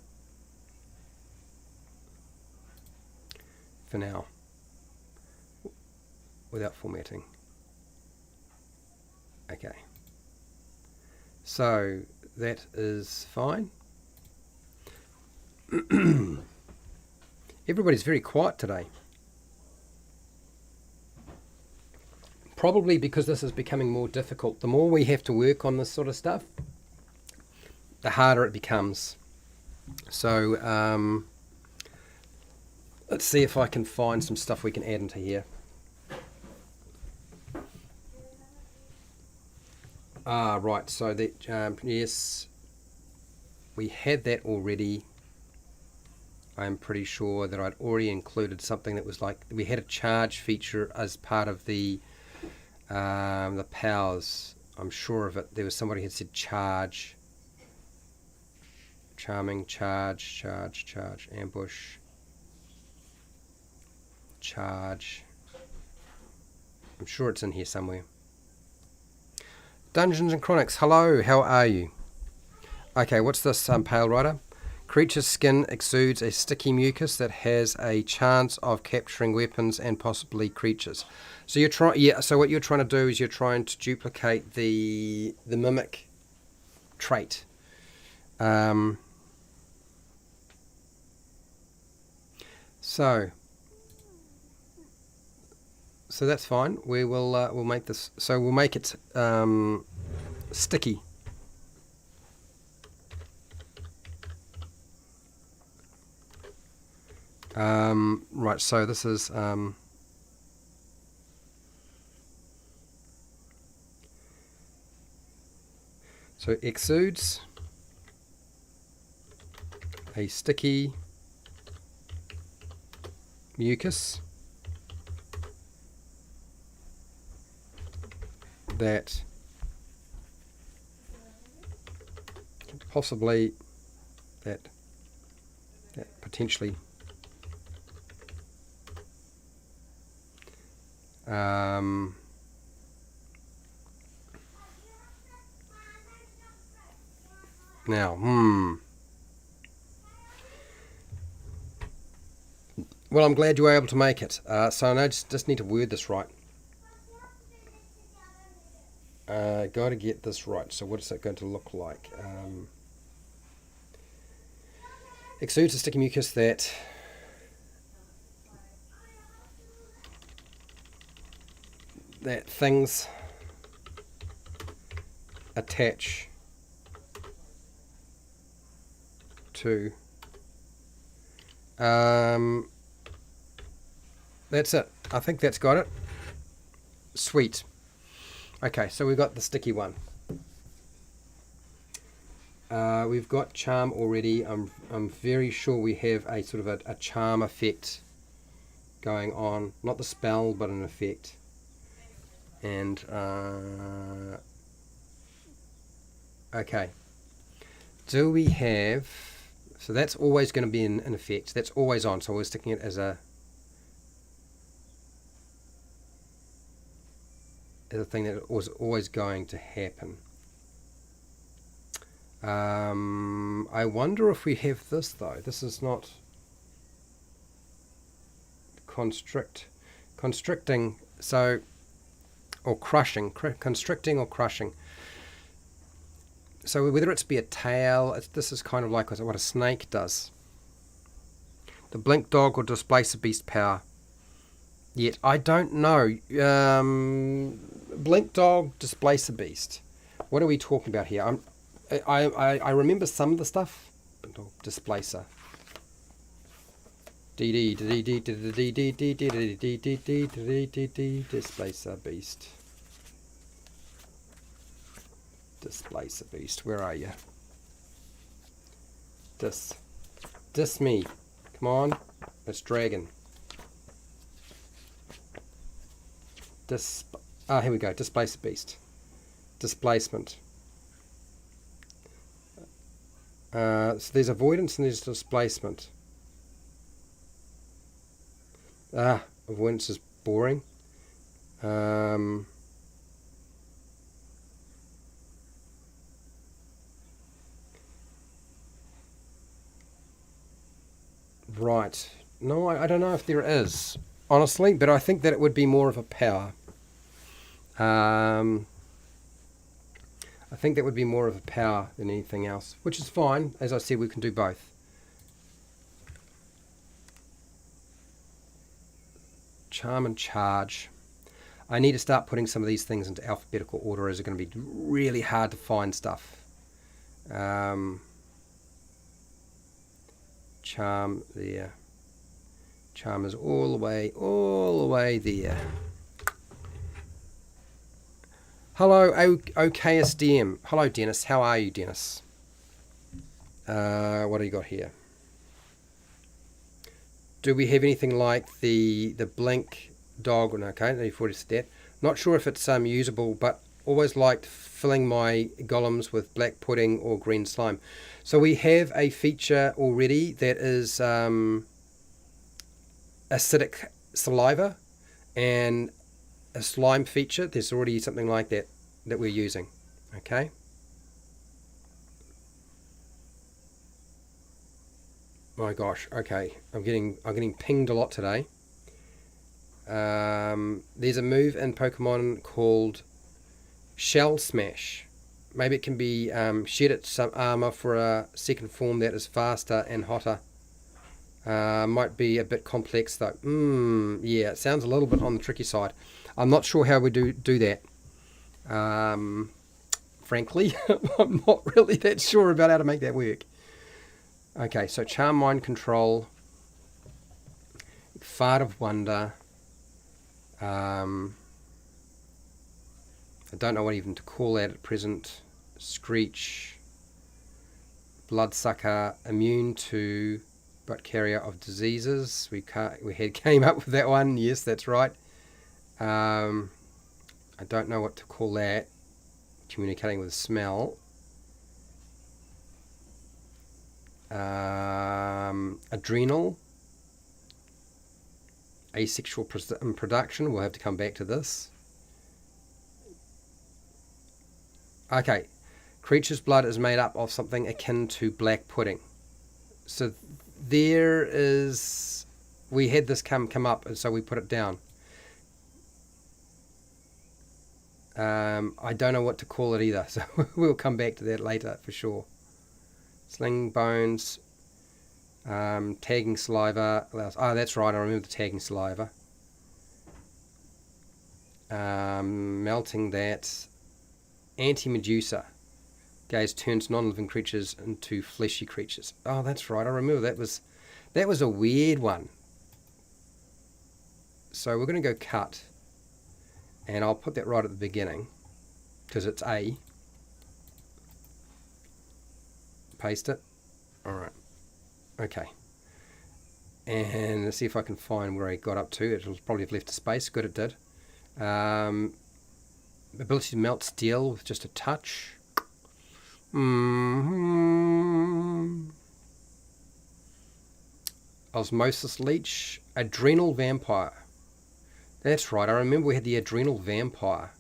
for now, without formatting. Okay. So that is fine. Everybody's very quiet today. Probably because this is becoming more difficult. The more we have to work on this sort of stuff, the harder it becomes. So let's see if I can find some stuff we can add into here. Right, so that, yes, we had that already. I'm pretty sure that I'd already included something that was like, we had a charge feature as part of the powers. I'm sure of it. There was somebody who had said charge. Charming, charge, ambush, charge. I'm sure it's in here somewhere. Dungeons and Chronics, hello, how are you? Okay, what's this, Pale Rider? Creature's skin exudes a sticky mucus that has a chance of capturing weapons and possibly creatures. So you're So what you're trying to do is you're trying to duplicate the mimic trait. So that's fine. We will we'll make this. So we'll make it sticky. Right. So this is so exudes a sticky mucus that possibly that potentially now well, I'm glad you were able to make it. So I just need to word this right. Got to get this right. So what is that going to look like? Exudes a sticky mucus that things attach to. That's it. I think that's got it. Sweet. Okay, so we've got the sticky one. We've got charm already. I'm very sure we have a sort of a charm effect going on. Not the spell, but an effect. And okay. do we have, so that's always going to be in effect. That's always on, so we're sticking it as a thing that was always going to happen. I wonder if we have this though. This is not constricting, so, or crushing, constricting or crushing. So whether it's be a tail, this is kind of like what a snake does. The blink dog or displace a beast power. Yet I don't know. Blink dog, displace a beast. What are we talking about here? I remember some of the stuff. Displacer. Displacer beast. Displacer beast. Where are you? Dis me. Come on. It's dragon. Here we go. Displacer beast. Displacement. So there's avoidance and there's displacement. Avoidance is boring. Right. No, I don't know if there is, honestly, but I think that it would be more of a power. I think that would be more of a power than anything else, which is fine. As I said, we can do both. Charm and charge. I need to start putting some of these things into alphabetical order, as it's going to be really hard to find stuff. Charm there. Charm is all the way there. Hello, OKSDM. Hello, Dennis. How are you, Dennis? What do you got here? Do we have anything like the blink dog? Okay, you've already said that. Not sure if it's usable, but always liked filling my golems with black pudding or green slime. So we have a feature already that is acidic saliva and a slime feature. There's already something like that we're using. Okay. My gosh. Okay, I'm getting pinged a lot today. There's a move in Pokemon called Shell Smash. Maybe it can be shed its armor for a second form that is faster and hotter. Might be a bit complex though. Yeah, it sounds a little bit on the tricky side. I'm not sure how we do that. Frankly, I'm not really that sure about how to make that work. Okay, so Charm, Mind Control, Fart of Wonder. I don't know what even to call that at present. Screech, Bloodsucker, immune to but carrier of diseases. We came up with that one. Yes, that's right. I don't know what to call that. Communicating with smell. Adrenal. Asexual production. We'll have to come back to this. Okay. Creature's blood is made up of something akin to black pudding. So there is... We had this come up, and so we put it down. I don't know what to call it either, so we'll come back to that later for sure. Sling bones, tagging saliva. Oh, that's right, I remember the tagging saliva. Melting that. Anti-Medusa. Gaze turns non-living creatures into fleshy creatures. Oh, that's right, I remember that was a weird one. So we're going to go cut. And I'll put that right at the beginning, because it's A. Paste it. Alright. Okay. And let's see if I can find where I got up to. It'll probably have left a space. Good, it did. Ability to melt steel with just a touch. Osmosis leech, adrenal vampire. That's right, I remember we had the adrenal vampire,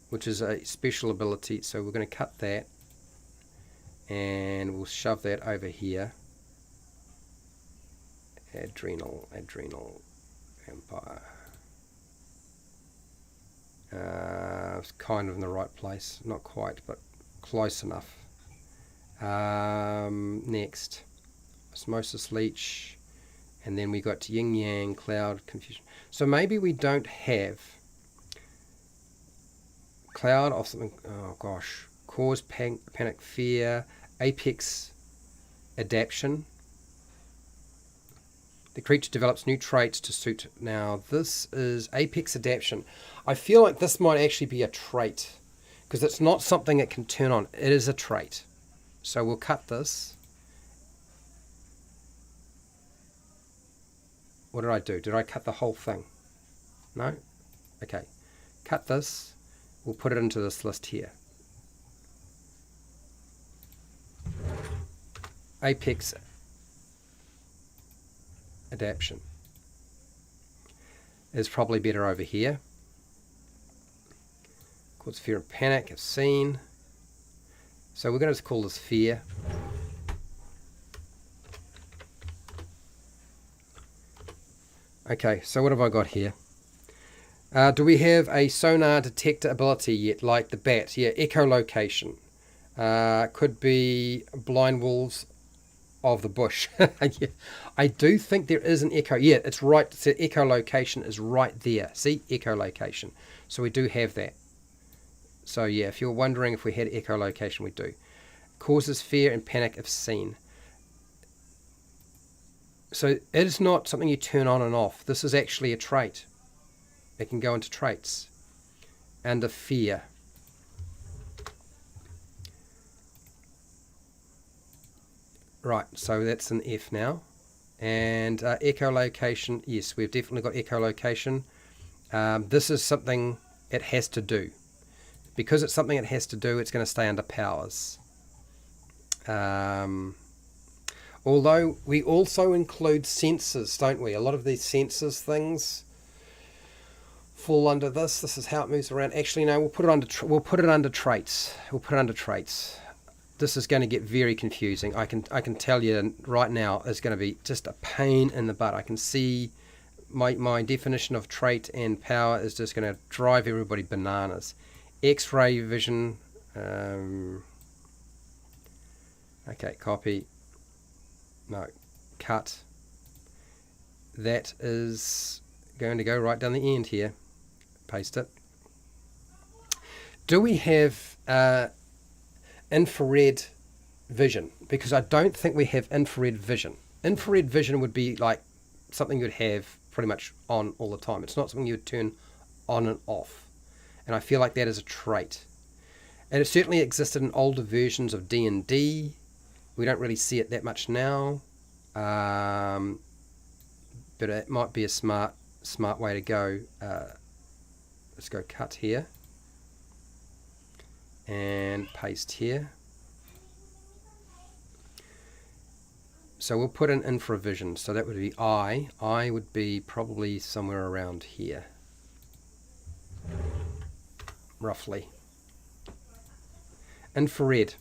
which is a special ability. So we're going to cut that and we'll shove that over here. Adrenal vampire. It's kind of in the right place, not quite, but close enough. Next, osmosis leech, and then we got yin yang, cloud, confusion. So maybe we don't have cloud of something. Oh gosh, cause panic, fear, apex adaptation. The creature develops new traits to suit. Now this is apex adaptation. I feel like this might actually be a trait because it's not something it can turn on. It is a trait. So we'll cut this. What did I do? Did I cut the whole thing? No? Okay. Cut this. We'll put it into this list here. Apex adaptation is probably better over here. Cause fear and panic, if seen. So we're going to call this fear. Okay, so what have I got here? Do we have a sonar detector ability yet, like the bat? Yeah, echolocation. Could be blind wolves of the bush. Yeah, I do think there is an echo. Yeah, it's right. So echolocation is right there. See, echolocation. So we do have that. So yeah, if you're wondering if we had echolocation, we do. Causes fear and panic if seen. So it is not something you turn on and off. This is actually a trait. It can go into traits. Under fear. Right, so that's an F now. And echolocation, yes, we've definitely got echolocation. This is something it has to do. Because it's something it has to do, it's going to stay under powers. Although we also include sensors, don't we? A lot of these sensors things fall under this. This is how it moves around. Actually, no, we'll put it under traits. We'll put it under traits. This is going to get very confusing. I can tell you right now, it's going to be just a pain in the butt. I can see my definition of trait and power is just going to drive everybody bananas. X-ray vision. Okay, copy. No, cut. That is going to go right down the end here. Paste it. Do we have infrared vision? Because I don't think we have infrared vision. Infrared vision would be like something you'd have pretty much on all the time. It's not something you would turn on and off. And I feel like that is a trait. And it certainly existed in older versions of D&D. We don't really see it that much now. But it might be a smart way to go. Let's go cut here. And paste here. So we'll put in infravision. So that would be I. I would be probably somewhere around here. Roughly. Infrared.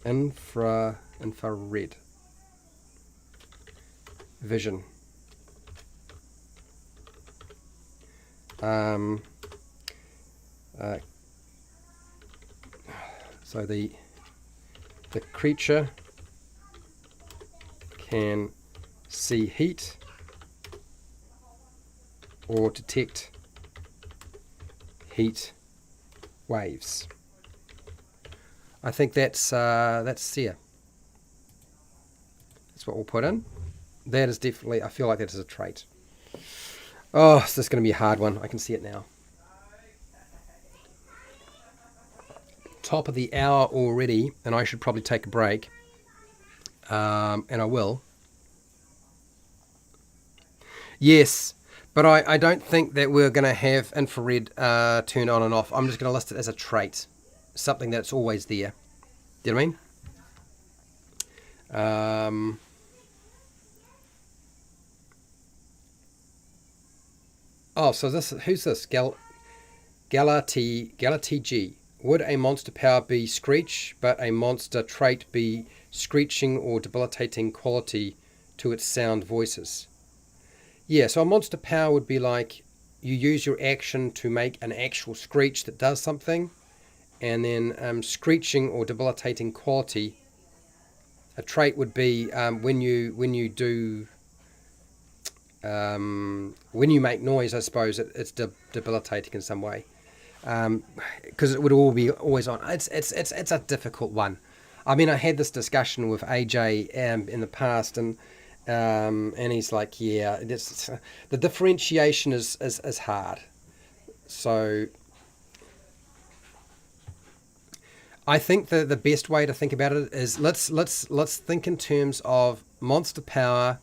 Infrared. Vision. So the creature can see heat or detect heat waves. I think that's there. That's what we'll put in. That is definitely, I feel like that is a trait. Oh, this is going to be a hard one. I can see it now. Top of the hour already, and I should probably take a break. And I will. Yes, But I don't think that we're going to have infrared turned on and off. I'm just going to list it as a trait, something that's always there. Do you know what I mean? Oh, so who's this? Galati G. Would a monster power be screech, but a monster trait be screeching or debilitating quality to its sound voices? Yeah, so a monster power would be like you use your action to make an actual screech that does something, and then screeching or debilitating quality. A trait would be when you make noise. I suppose it's debilitating in some way, because it would all be always on. It's a difficult one. I mean, I had this discussion with AJ in the past, and he's like, yeah, the differentiation is hard. So I think the best way to think about it is let's think in terms of monster power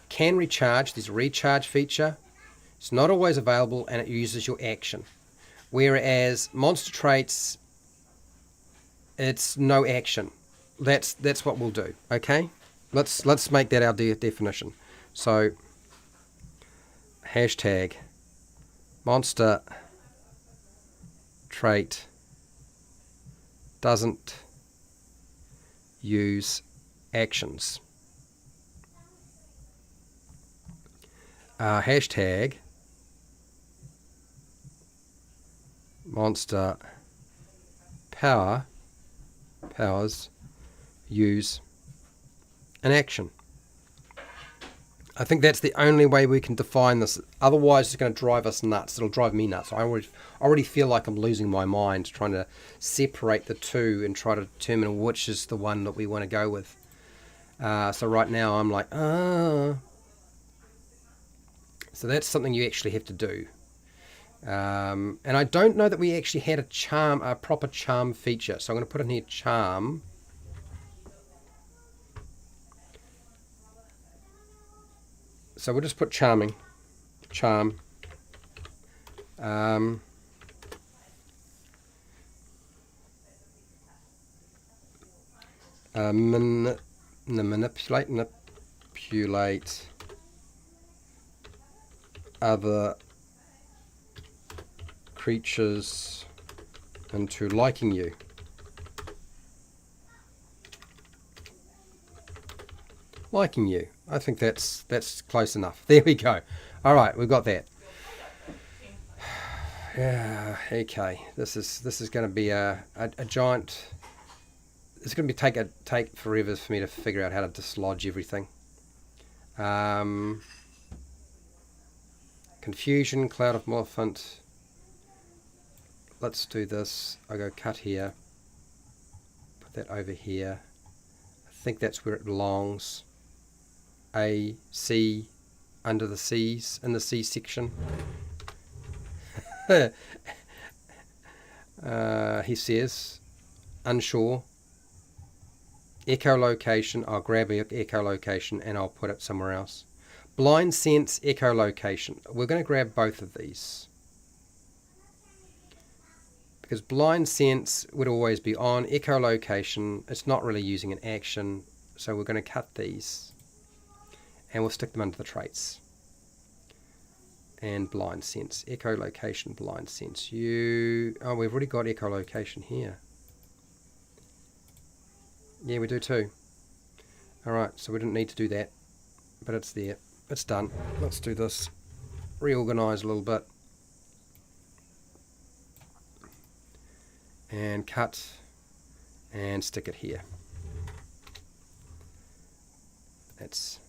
can recharge. There's a recharge feature. It's not always available, and it uses your action. Whereas monster traits, it's no action. That's what we'll do. Okay, let's make that our definition. So hashtag monster trait doesn't use actions. Hashtag monster powers use an action. I think that's the only way we can define this. Otherwise, it's going to drive us nuts. It'll drive me nuts. I already feel like I'm losing my mind trying to separate the two and try to determine which is the one that we want to go with. So right now I'm like, So that's something you actually have to do. And I don't know that we actually had a proper charm feature. So I'm going to put in here charm. So we'll just put charm. Manipulate other creatures into liking you. I think that's close enough. There we go. All right, we've got that. Yeah. Okay. This is going to be a giant. It's going to take forever for me to figure out how to dislodge everything. Confusion, cloud of Maleficent. Let's do this. I'll go cut here. Put that over here. I think that's where it belongs. A, C, under the C's, in the C section. He says, unsure. Echolocation, I'll grab echolocation and I'll put it somewhere else. Blind sense, echolocation. We're going to grab both of these. Because blind sense would always be on. Echolocation, it's not really using an action. So we're going to cut these. And we'll stick them under the traits. And blind sense. Echolocation, blind sense. We've already got echolocation here. Yeah, we do too. Alright, so we didn't need to do that. But it's there. It's done. Let's do this. Reorganize a little bit. And cut. And stick it here. That's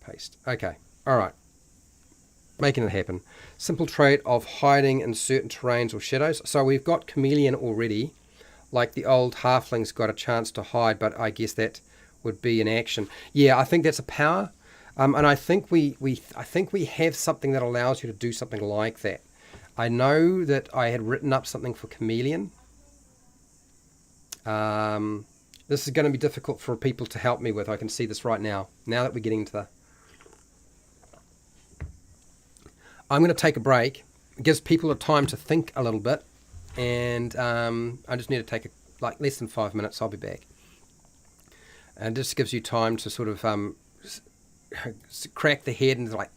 paste. Okay. Alright. Making it happen. Simple trait of hiding in certain terrains or shadows. So we've got chameleon already. Like the old halfling's got a chance to hide, but I guess that would be an action. Yeah, I think that's a power. And I think we have something that allows you to do something like that. I know that I had written up something for chameleon. This is going to be difficult for people to help me with. I can see this right now. Now that we're getting to I'm going to take a break. It gives people a time to think a little bit, and I just need to take like less than 5 minutes. I'll be back, and it just gives you time to sort of crack the head and like,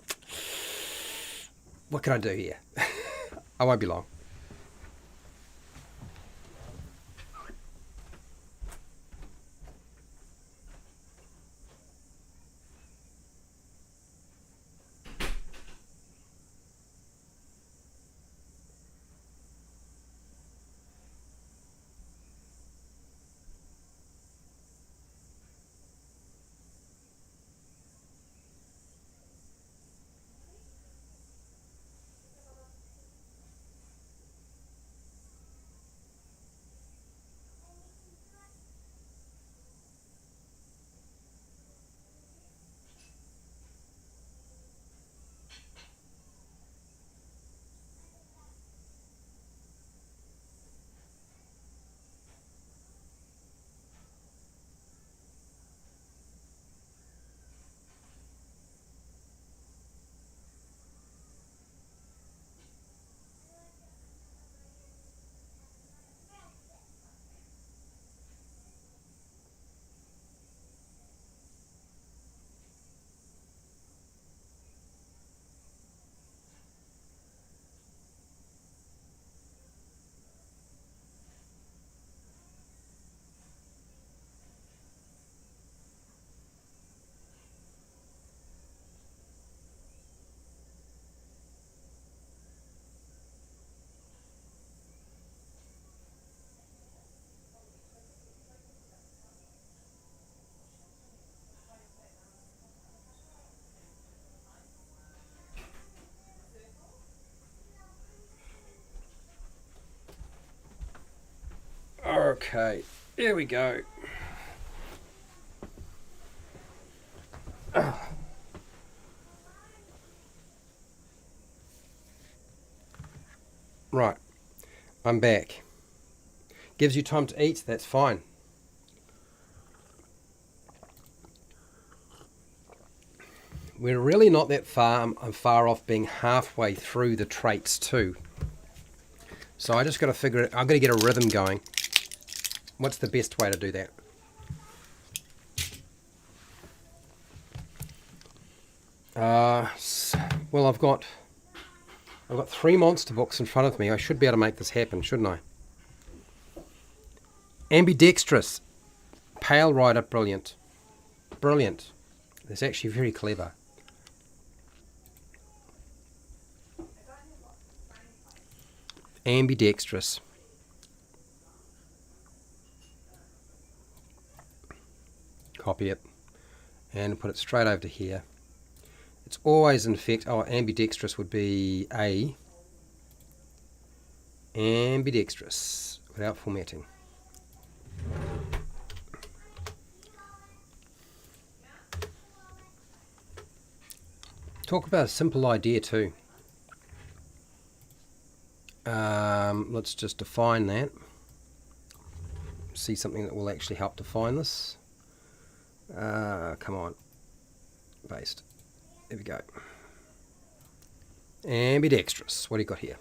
what can I do here? I won't be long. Okay, here we go. Right, I'm back. Gives you time to eat, that's fine. We're really not that far off being halfway through the traits too. So I just got to figure it, I've got to get a rhythm going. What's the best way to do that? Well, I've got 3 monster books in front of me. I should be able to make this happen, shouldn't I? Ambidextrous. Pale Rider, brilliant. Brilliant. That's actually very clever. Ambidextrous. Copy it and put it straight over to here. It's always in fact, ambidextrous would be A. Ambidextrous without formatting. Talk about a simple idea too. Let's just define that. See something that will actually help define this. Come on. Paste. There we go. Ambidextrous. What do you got here?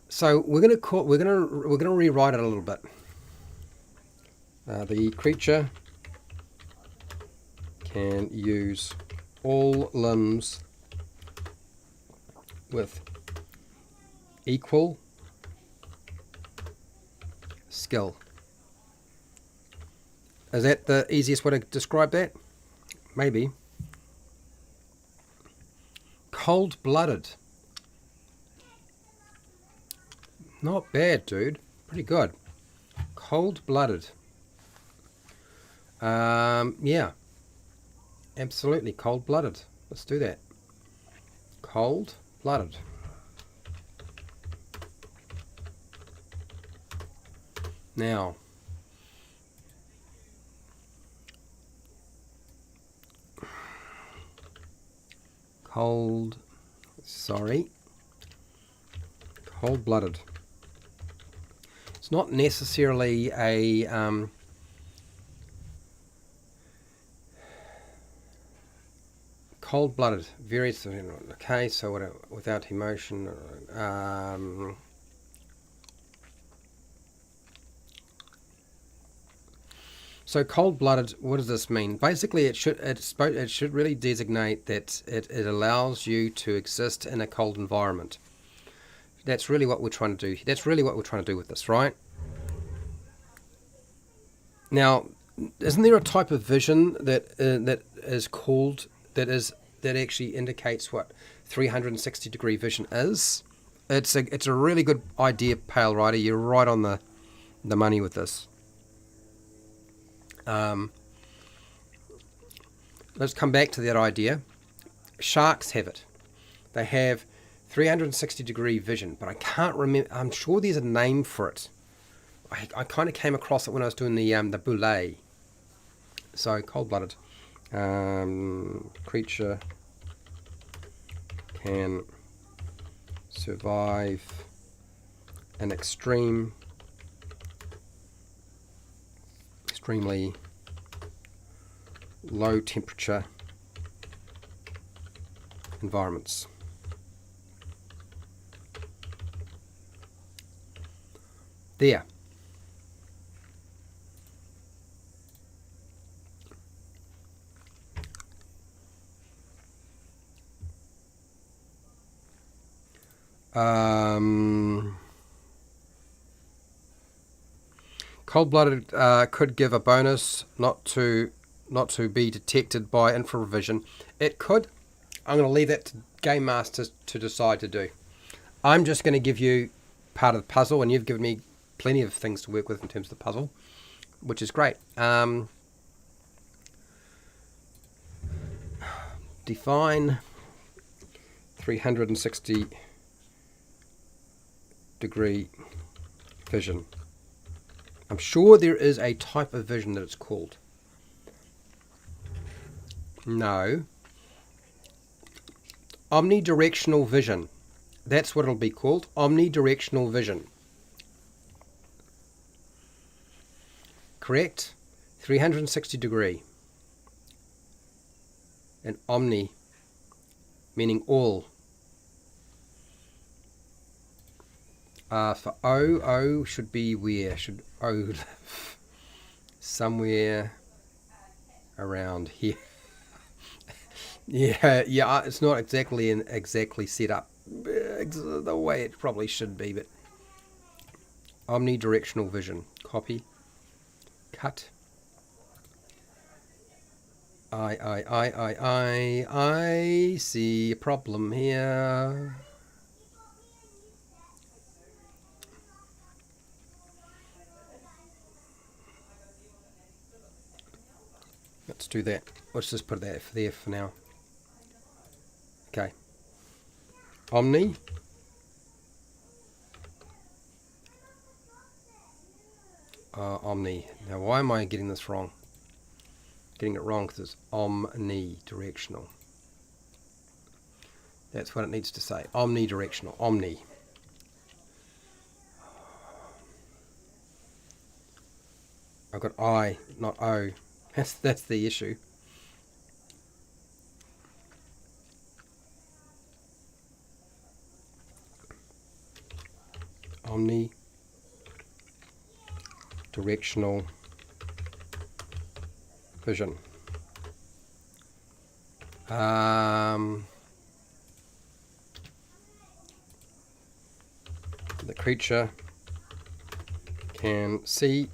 So we're gonna rewrite it a little bit. The creature can use all limbs with equal skill. Is that the easiest way to describe that? Maybe. Cold-blooded. Not bad, dude. Pretty good. Cold-blooded. Yeah. Absolutely, cold-blooded. Let's do that. Cold-blooded. Now, Cold-blooded. It's not necessarily a cold-blooded. Very okay. So without emotion. So cold-blooded, what does this mean? Basically, it should really designate that it allows you to exist in a cold environment. That's really what we're trying to do. That's really what we're trying to do with this, right? Now, isn't there a type of vision that is called that actually indicates what 360-degree vision is? It's a really good idea, Pale Rider. You're right on the money with this. Let's come back to that idea. Sharks have it. They have 360-degree vision, but I can't remember. I'm sure there's a name for it. I kind of came across it when I was doing the boulet. So cold-blooded creature can survive an extremely low temperature environments. There. Cold-blooded could give a bonus not to be detected by infravision. It could. I'm going to leave that to game masters to decide to do. I'm just going to give you part of the puzzle, and you've given me plenty of things to work with in terms of the puzzle, which is great. Define 360-degree vision. I'm sure there is a type of vision that it's called. No. Omnidirectional vision. That's what it'll be called. Omnidirectional vision. Correct? 360-degree. And omni, meaning all. For O should be where? Should O live? Somewhere around here. yeah, it's not exactly set up the way it probably should be, but omnidirectional vision. Copy. Cut. I see a problem here. Let's do that. Let's just put that there for now. Okay. Omni. Omni. Now, why am I getting this wrong? Getting it wrong because it's omnidirectional. That's what it needs to say. Omnidirectional. Omni. I've got I, not O. That's the issue. Omnidirectional vision. The creature can see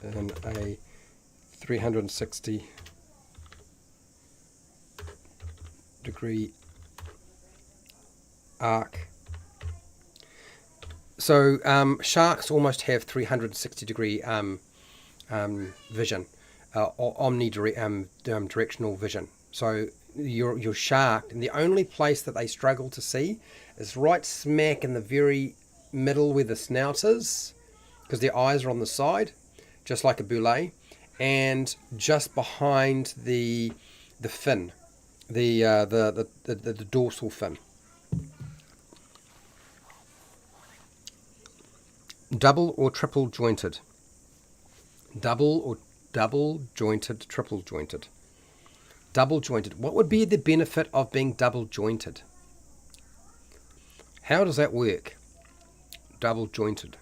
in a 360-degree arc. So sharks almost have 360-degree vision, or omnidirectional vision. So your shark, and the only place that they struggle to see is right smack in the very middle where the snout is, because their eyes are on the side, just like a boulet, and just behind the the fin, the dorsal fin. Double or triple jointed? Double jointed, triple jointed? Double jointed. What would be the benefit of being double jointed? How does that work? Double jointed.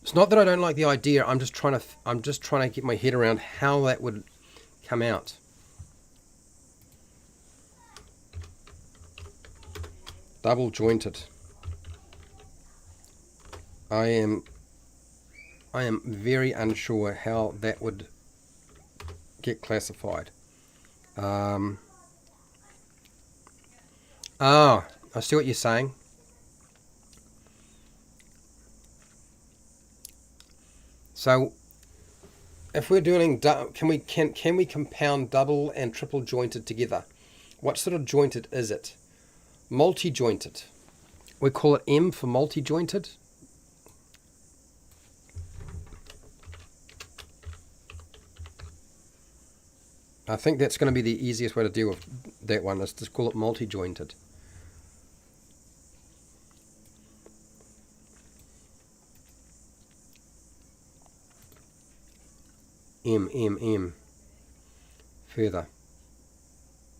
It's not that I don't like the idea. I'm just trying to get my head around how that would come out. Double jointed. I am very unsure how that would get classified. I see what you're saying. So, if we're doing, can we compound double and triple jointed together? What sort of jointed is it? Multi-jointed. We call it M for multi-jointed. I think that's going to be the easiest way to deal with that one, is to call it multi-jointed. M. Further.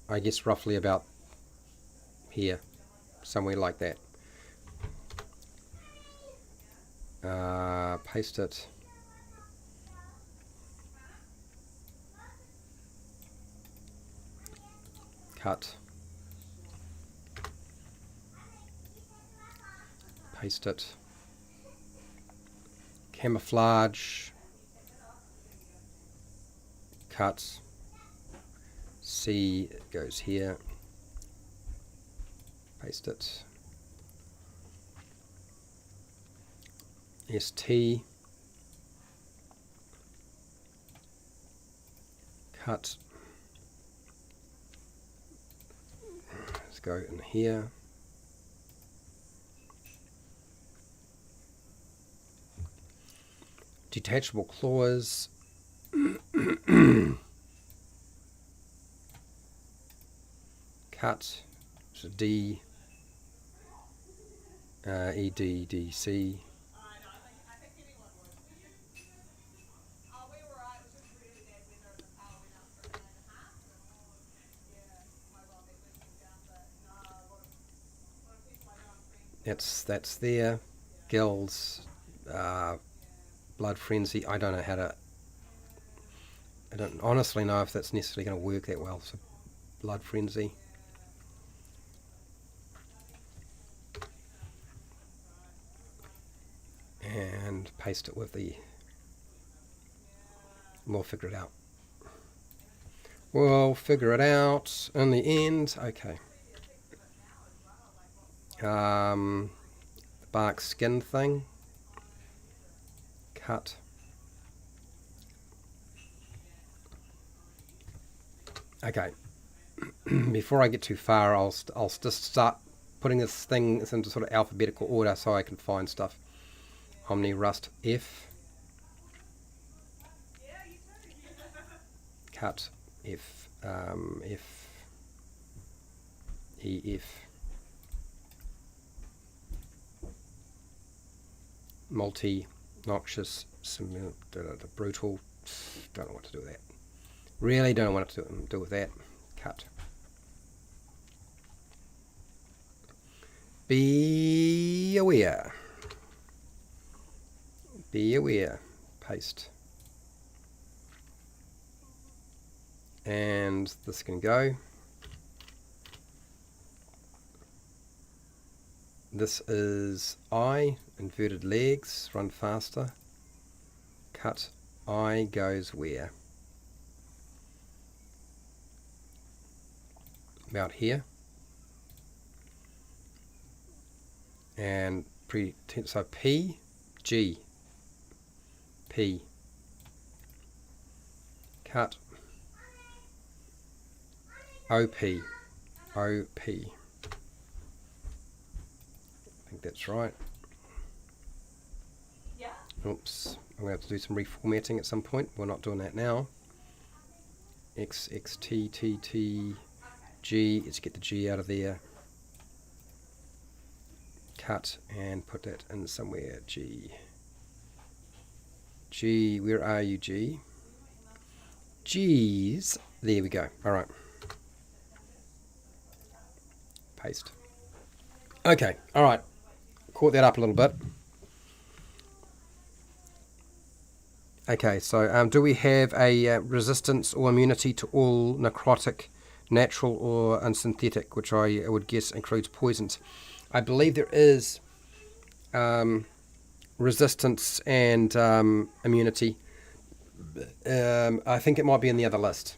I guess roughly about here. Somewhere like that. Paste it. Cut. Paste it. Camouflage. Cut. C goes here. Paste it. ST. Cut. Let's go in here. Detachable claws. Cut. So D. EDDC. That's there. Gills. Blood frenzy. I don't know how to. I don't honestly know if that's necessarily going to work that well. So, blood frenzy. And paste it with the. We'll figure it out. We'll figure it out in the end. Okay. The bark skin thing. Cut. Okay. Before I get too far, I'll just start putting this thing into sort of alphabetical order so I can find stuff. Omni Rust F. Cut F. F. E F. Multi. Noxious. Brutal. Don't know what to do with that. Really don't know what to do with that. Cut. Be aware. Be aware. Paste. And this can go. This is I, inverted legs, run faster. Cut. I goes where? About here. And so P, G, P. Cut. OP, OP. I think that's right. Yeah. Oops, I'm going to have to do some reformatting at some point. We're not doing that now. X, X, T, T, T, G. Let's get the G out of there. Cut and put that in somewhere. G. G, where are you, G? G's. There we go. All right. Paste. Okay. All right. Caught that up a little bit. Okay, so do we have a resistance or immunity to all necrotic, natural or synthetic, which I would guess includes poisons? I believe there is resistance and immunity. I think it might be in the other list.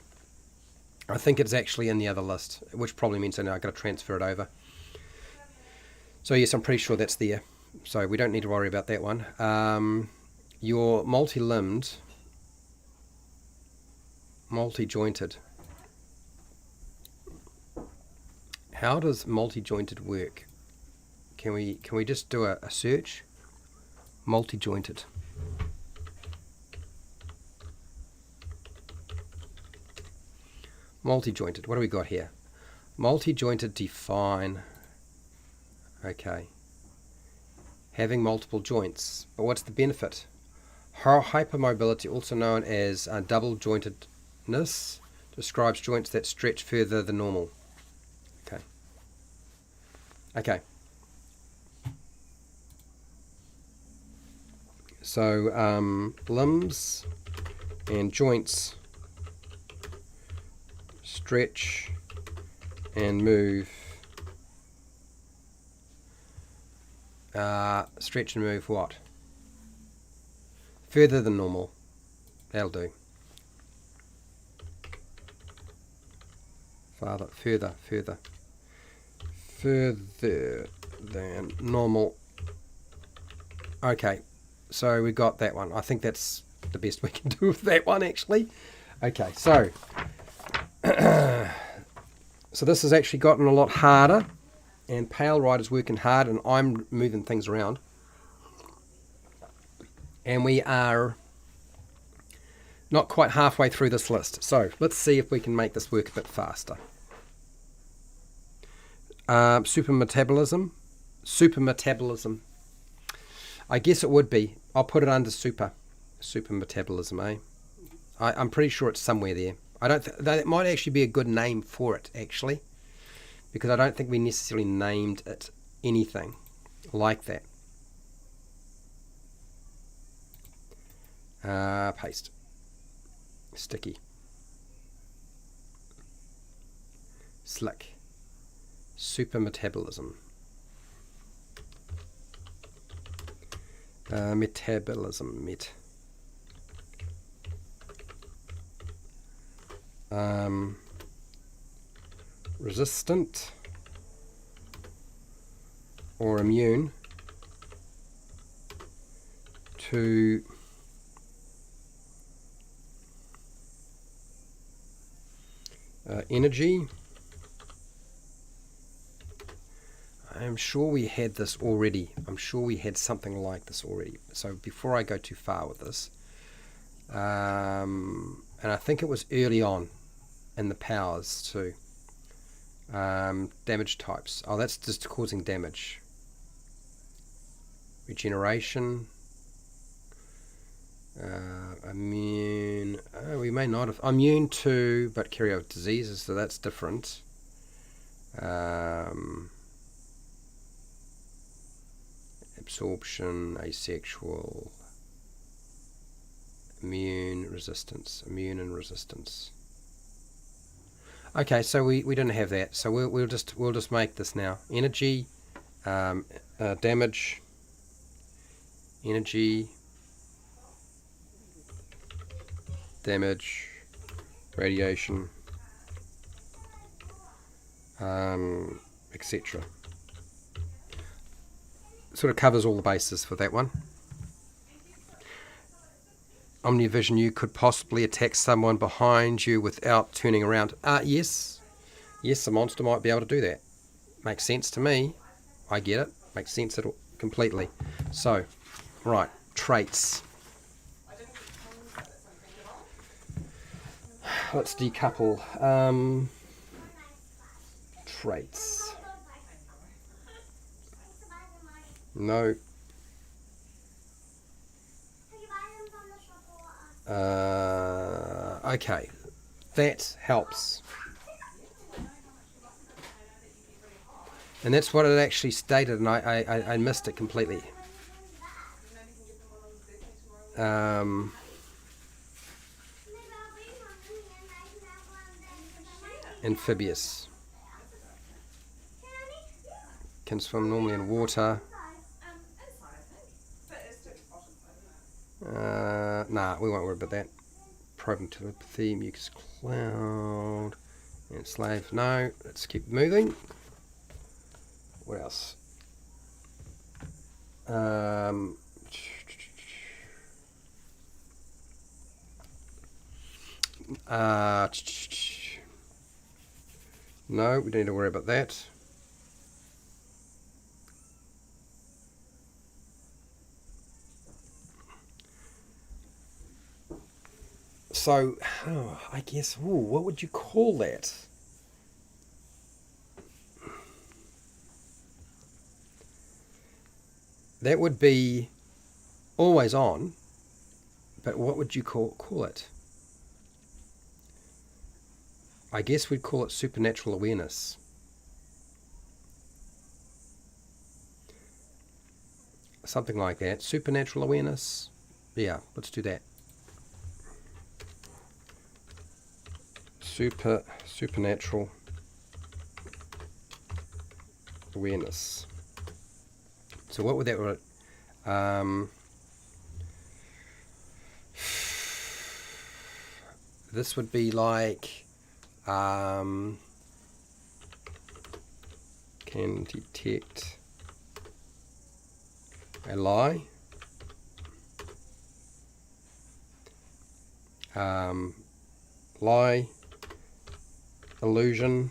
I think it's actually in the other list, which probably means I've got to transfer it over. So yes, I'm pretty sure that's there. So we don't need to worry about that one. Your multi-limbed, multi-jointed. How does multi-jointed work? Can we just do a search? Multi-jointed. Multi-jointed. What do we got here? Multi-jointed define. Okay. Having multiple joints. But what's the benefit? Hypermobility, also known as double jointedness, describes joints that stretch further than normal. Okay. Okay. So limbs and joints stretch and move. Stretch and move what? Further than normal. That'll do. Further than normal. Okay, so we got that one. I think that's the best we can do with that one, actually. Okay, so so this has actually gotten a lot harder, and Pale Rider's working hard, and I'm moving things around. And we are not quite halfway through this list. So let's see if we can make this work a bit faster. Supermetabolism. Supermetabolism. I guess it would be. I'll put it under super. Supermetabolism, eh? I'm pretty sure it's somewhere there. I don't. That might actually be a good name for it, actually, because I don't think we necessarily named it anything like that. Paste. Sticky. Slick. Supermetabolism. Metabolism. Resistant or immune to energy. I'm sure we had this already. I'm sure we had something like this already. So before I go too far with this, and I think it was early on in the powers too. Damage types. Oh, that's just causing damage. Regeneration. Immune. We may not have. Immune to, but carry out diseases, so that's different. Absorption, asexual. Immune resistance. Immune and resistance. Okay, so we didn't have that, so we'll just make this now. Energy, damage, energy, damage, radiation, etc. Sort of covers all the bases for that one. Omnivision, you could possibly attack someone behind you without turning around. Yes, a monster might be able to do that. Makes sense to me. I get it. Makes sense completely. So, right, traits. let's decouple. Traits. No. Okay, that helps. And that's what it actually stated, and I missed it completely. Amphibious. Can swim normally in water. Nah, we won't worry about that. Probing telepathy, mucus cloud, and slave. No, let's keep moving. What else? No, we don't need to worry about that. So, I guess, what would you call that? That would be always on, but what would you call it? I guess we'd call it supernatural awareness. Something like that. Supernatural awareness. Yeah, let's do that. Supernatural awareness. So what would that be? This would be like can detect a lie, lie, illusion,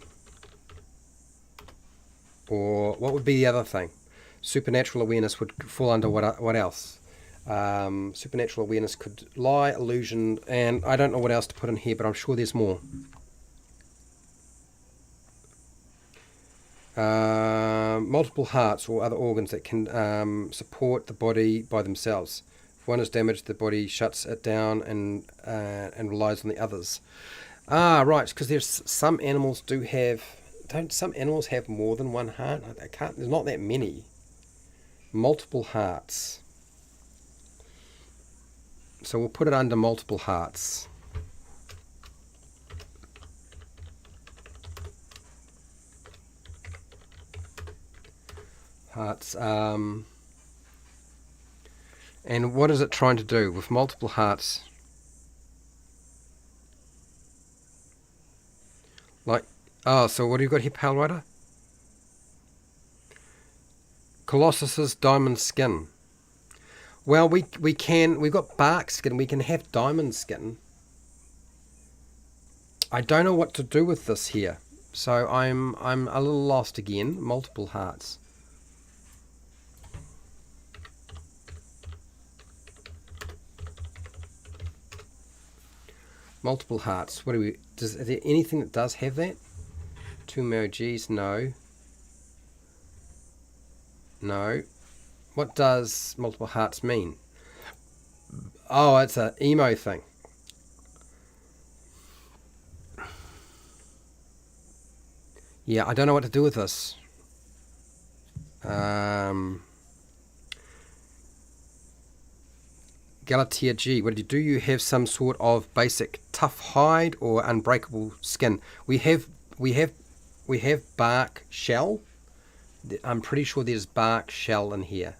or what would be the other thing? Supernatural awareness would fall under what else? Supernatural awareness could lie, illusion, and I don't know what else to put in here, but I'm sure there's more. Multiple hearts or other organs that can support the body by themselves. If one is damaged, the body shuts it down and relies on the others. Right, because there's some animals do have. Don't some animals have more than one heart? I can't. There's not that many. Multiple hearts. So we'll put it under multiple hearts. Hearts. And what is it trying to do with multiple hearts? Like, so what do you got here, Pale Rider? Colossus's diamond skin. Well, we've got bark skin, we can have diamond skin. I don't know what to do with this here. So I'm a little lost again. Multiple hearts. Multiple hearts. What do we? Is there anything that does have that? Two emojis? No. No. What does multiple hearts mean? Oh, it's an emo thing. Yeah, I don't know what to do with this. Galatea G, do you have some sort of basic tough hide or unbreakable skin? We have bark shell. I'm pretty sure there's bark shell in here.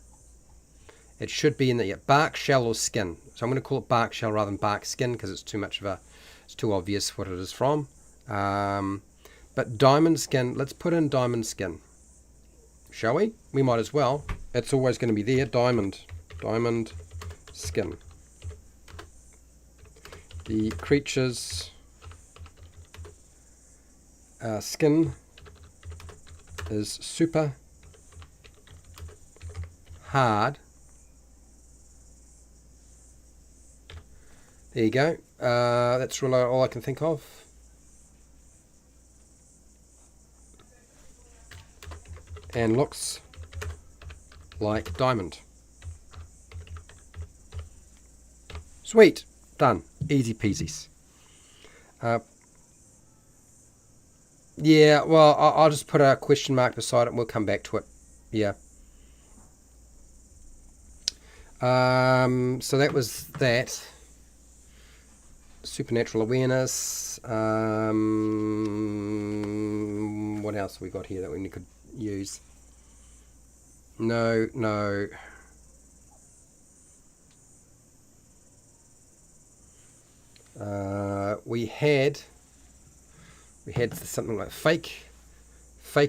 It should be in the bark shell or skin. So I'm going to call it bark shell rather than bark skin because it's too much of a, it's too obvious what it is from. But diamond skin, let's put in diamond skin. Shall we? We might as well. It's always going to be there. Diamond skin. The creature's skin is super hard. There you go. That's really all I can think of. And looks like diamond. Sweet. Done. Easy peasies. Yeah, well, I'll just put a question mark beside it and we'll come back to it. Yeah. So that was that. Supernatural awareness. What else have we got here that we could use? No. We had something like fake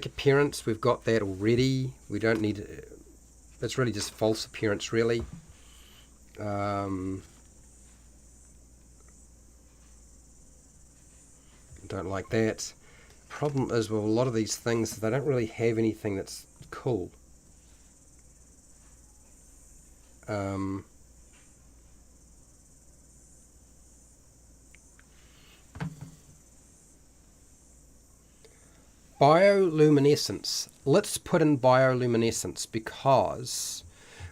appearance. We've got that already. We don't need. It's really just false appearance, really. Don't like that. Problem is with a lot of these things, they don't really have anything that's cool. Bioluminescence. Let's put in bioluminescence, because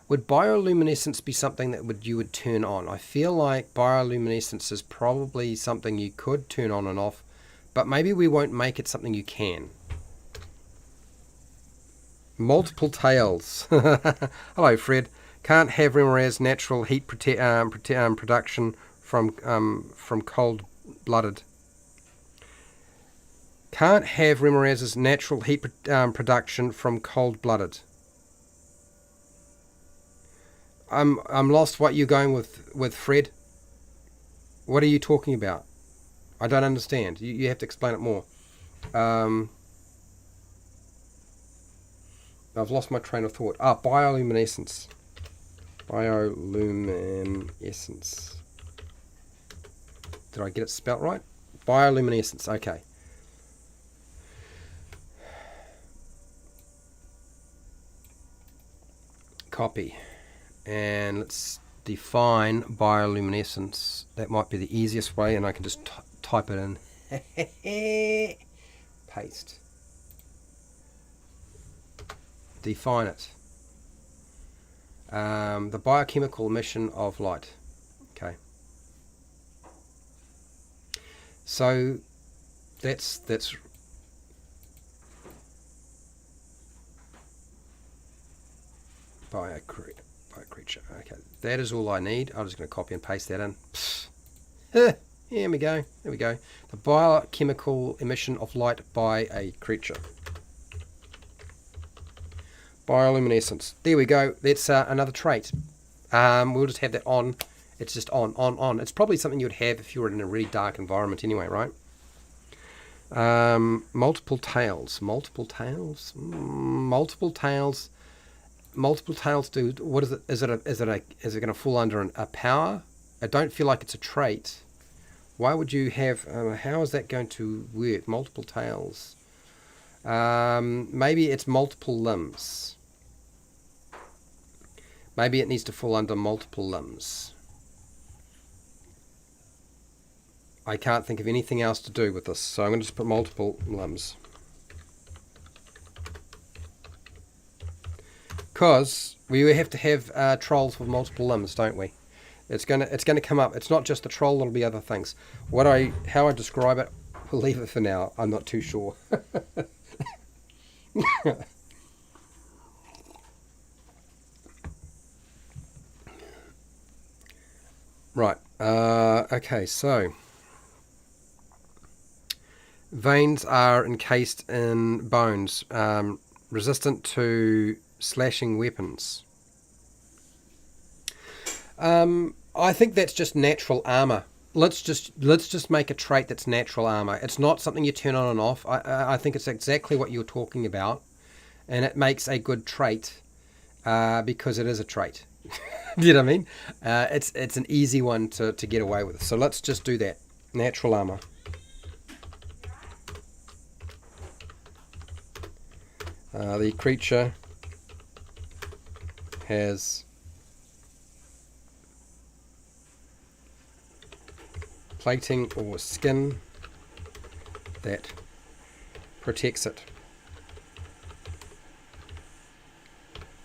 would bioluminescence be something that you would turn on? I feel like bioluminescence is probably something you could turn on and off, but maybe we won't make it something you can. Multiple tails. Hello, Fred. Can't have Remorhaz natural heat production from cold-blooded. Can't have Remorhaz's natural heat production from cold-blooded. I'm lost. What you're going with Fred? What are you talking about? I don't understand. You have to explain it more. I've lost my train of thought. Bioluminescence. Bioluminescence. Did I get it spelt right? Bioluminescence. Okay. Copy. And let's define bioluminescence. That might be the easiest way, and I can just type it in. Paste. Define it. The biochemical emission of light. Okay. So that's bio creature. Okay, that is all I need. I'm just going to copy and paste that in. Here we go. There we go. The biochemical emission of light by a creature. Bioluminescence. There we go. That's another trait. We'll just have that on. It's just on. It's probably something you'd have if you were in a really dark environment anyway, right? Multiple tails. Multiple tails do. What is it? Is it going to fall under a power? I don't feel like it's a trait. Why would you have? How is that going to work? Multiple tails. Maybe it's multiple limbs. Maybe it needs to fall under multiple limbs. I can't think of anything else to do with this, so I'm going to just put multiple limbs. Because we have to have trolls with multiple limbs, don't we? It's gonna come up. It's not just the troll; it'll be other things. How I describe it, we'll leave it for now. I'm not too sure. Right. Okay. So veins are encased in bones, resistant to slashing weapons. I think that's just natural armor. Let's just make a trait that's natural armor. It's not something you turn on and off. I think it's exactly what you're talking about, and it makes a good trait because it is a trait. Do you know what I mean? It's an easy one to get away with. So let's just do that. Natural armor. The creature has plating or skin that protects it.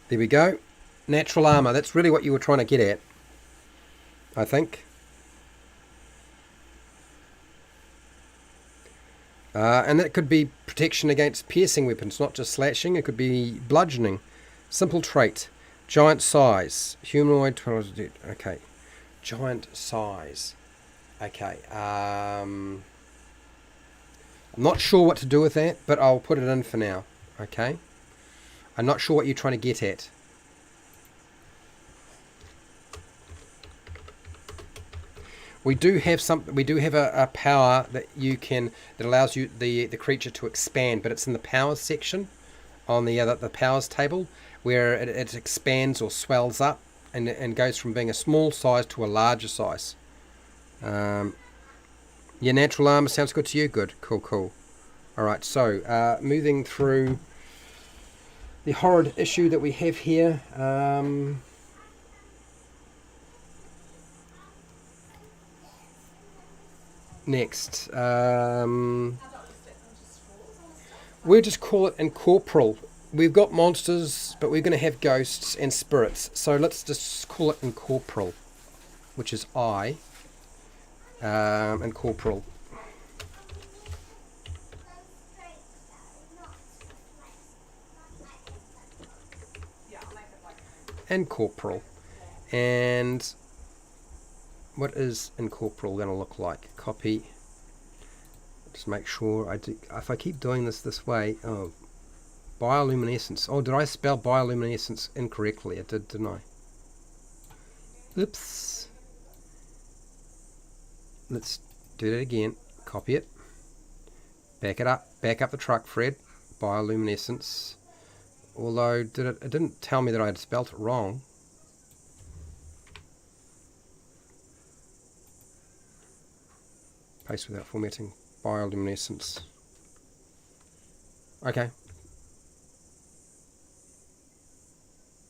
There we go. Natural armor. That's really what you were trying to get at, I think. And that could be protection against piercing weapons, not just slashing. It could be bludgeoning. Simple trait. Giant size. Humanoid. Okay. Giant size. Okay. I'm not sure what to do with that, but I'll put it in for now. Okay. I'm not sure what you're trying to get at. We do have a power that allows you the creature to expand, but it's in the powers section on the powers table, where it expands or swells up and goes from being a small size to a larger size. Yeah, natural armor sounds good to you. Good, cool. All right, so moving through the horrid issue that we have here. Next, we'll just call it incorporeal. We've got monsters, but we're going to have ghosts and spirits. So let's just call it incorporeal, which is I. Incorporeal. Incorporeal. And what is incorporeal going to look like? Copy. Just make sure if I keep doing this way. Oh, bioluminescence. Oh, did I spell bioluminescence incorrectly? I did, didn't I? Oops. Let's do that again. Copy it. Back it up. Back up the truck, Fred. Bioluminescence. Although it didn't tell me that I had spelt it wrong. Paste without formatting. Bioluminescence. Okay.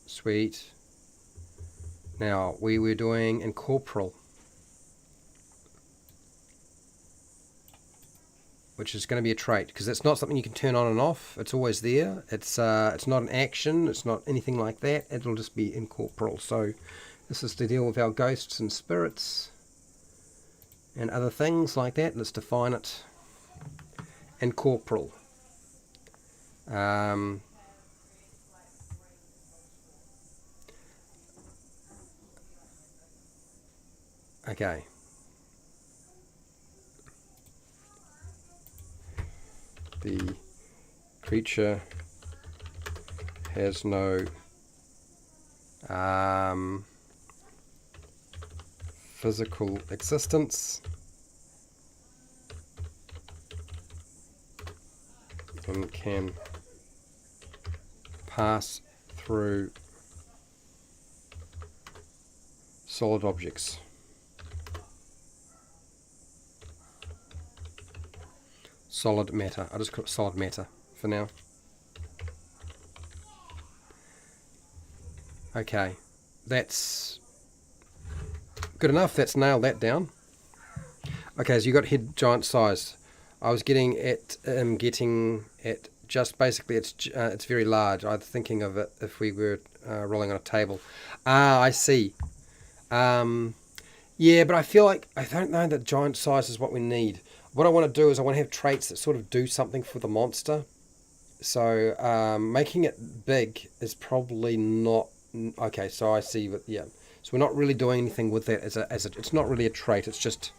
Sweet. Now we were doing incorporeal, which is going to be a trait because it's not something you can turn on and off. It's always there. It's not an action. It's not anything like that. It'll just be incorporeal. So this is to deal with our ghosts and spirits and other things like that. Let's define it. Incorporeal. Okay. The creature has no physical existence and can pass through solid objects. Solid matter. I'll just call it solid matter for now. Okay, that's good enough. That's nailed that down. Okay, so you got head giant size. I was getting at just basically it's very large. I was thinking of it if we were rolling on a table. I see. Yeah, but I feel like I don't know that giant size is what we need. What I want to do is I want to have traits that sort of do something for the monster. So making it big is probably not okay. So I see, but yeah. So we're not really doing anything with that it's not really a trait. It's just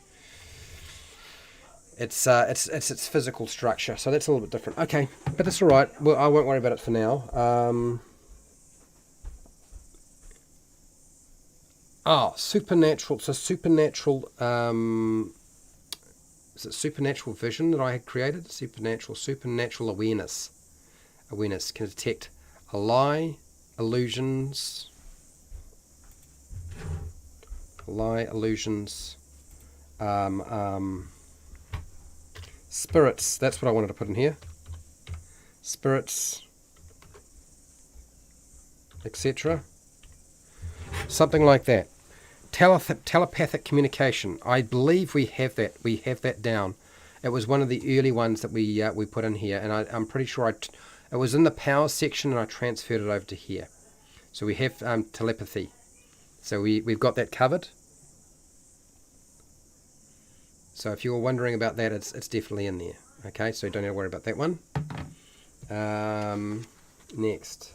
it's its physical structure. So that's a little bit different. Okay, but that's all right. Well, I won't worry about it for now. Supernatural. So supernatural. Is it supernatural vision that I had created? Supernatural awareness. Awareness can detect a lie, illusions, spirits. That's what I wanted to put in here. Spirits, etc. Something like that. Telepathic communication. I believe we have that. We have that down. It was one of the early ones that we put in here, and I'm pretty sure it was in the power section, and I transferred it over to here. So we have telepathy. So we've got that covered. So if you're wondering about that, it's definitely in there. Okay, so don't have to worry about that one. Next.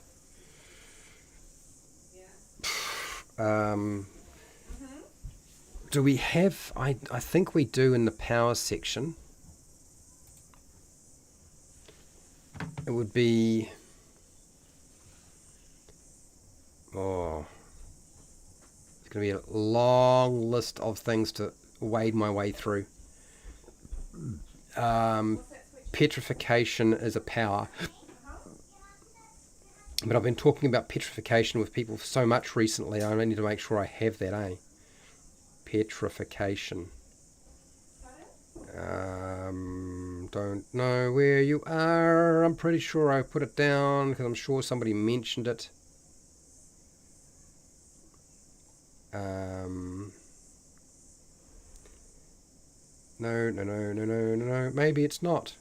Do we have, I think we do in the power section. It would be, it's going to be a long list of things to wade my way through. Petrification is a power. But I've been talking about petrification with people so much recently, I need to make sure I have that, eh? Petrification. Don't know where you are. I'm pretty sure I put it down because I'm sure somebody mentioned it. No. Maybe it's not.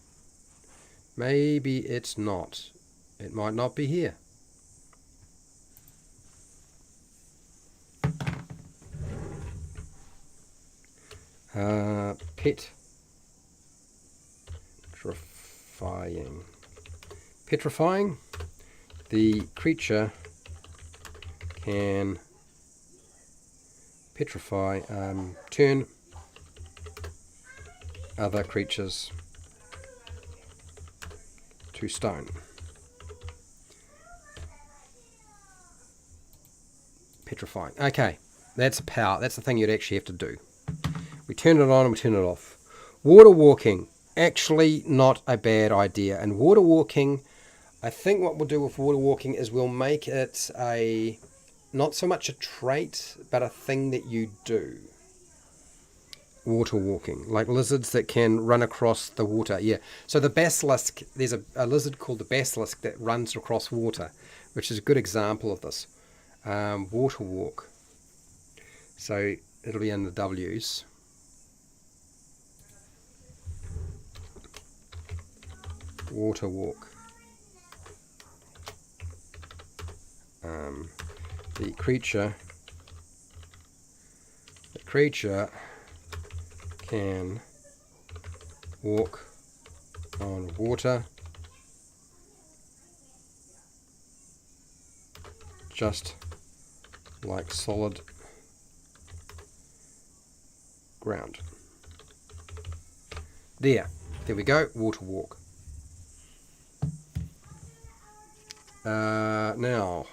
Maybe it's not. It might not be here. Petrifying. The creature can petrify, turn other creatures to stone. Petrifying. Okay, that's a power. That's the thing you'd actually have to do. We turn it on and we turn it off. Water walking. Actually not a bad idea. And water walking, I think what we'll do with water walking is we'll make it a, not so much a trait, but a thing that you do. Water walking, like lizards that can run across the water. Yeah, so the basilisk, there's a lizard called the basilisk that runs across water, which is a good example of this. Water walk. So it'll be in the W's. Water walk. The creature can walk on water just like solid ground. There we go, water walk. Now,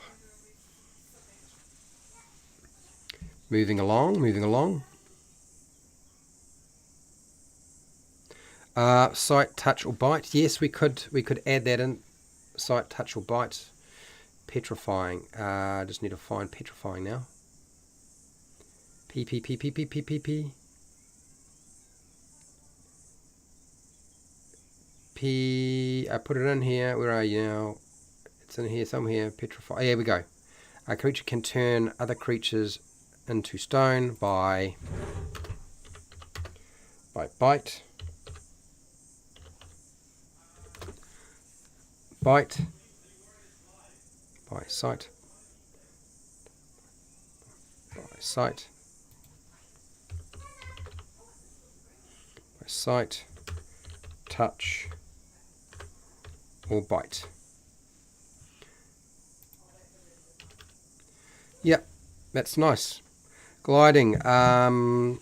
moving along. Sight, touch, or bite. Yes, we could add that in. Sight, touch, or bite. Petrifying. I just need to find petrifying now. P. I put it in here. Where are you now? It's in here somewhere. Petrify. Here we go. A creature can turn other creatures into stone by bite. Bite. By sight. By sight. By sight. Touch. Or bite. Yep, that's nice. Gliding.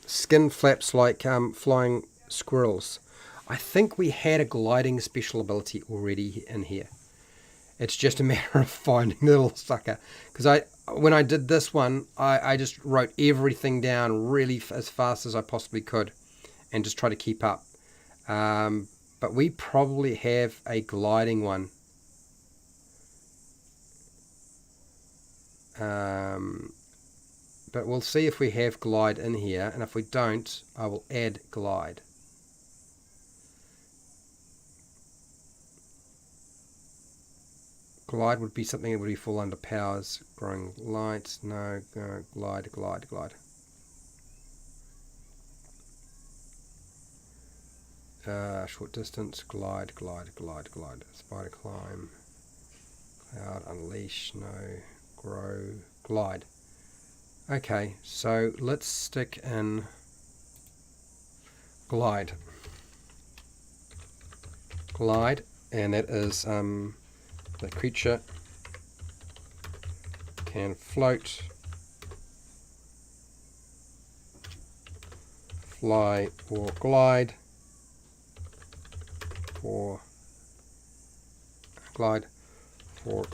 Skin flaps like flying squirrels. I think we had a gliding special ability already in here. It's just a matter of finding the little sucker. Because when I did this one, I just wrote everything down really as fast as I possibly could and just try to keep up. But we probably have a gliding one. But we'll see if we have glide in here, and if we don't, I will add glide. Glide would be something that would fall under powers. Growing light, no, glide. short distance, glide, glide, glide, glide. Spider climb, cloud, unleash, no, grow, glide. Okay, so let's stick in glide. Glide, and that is the creature can float, fly, or glide for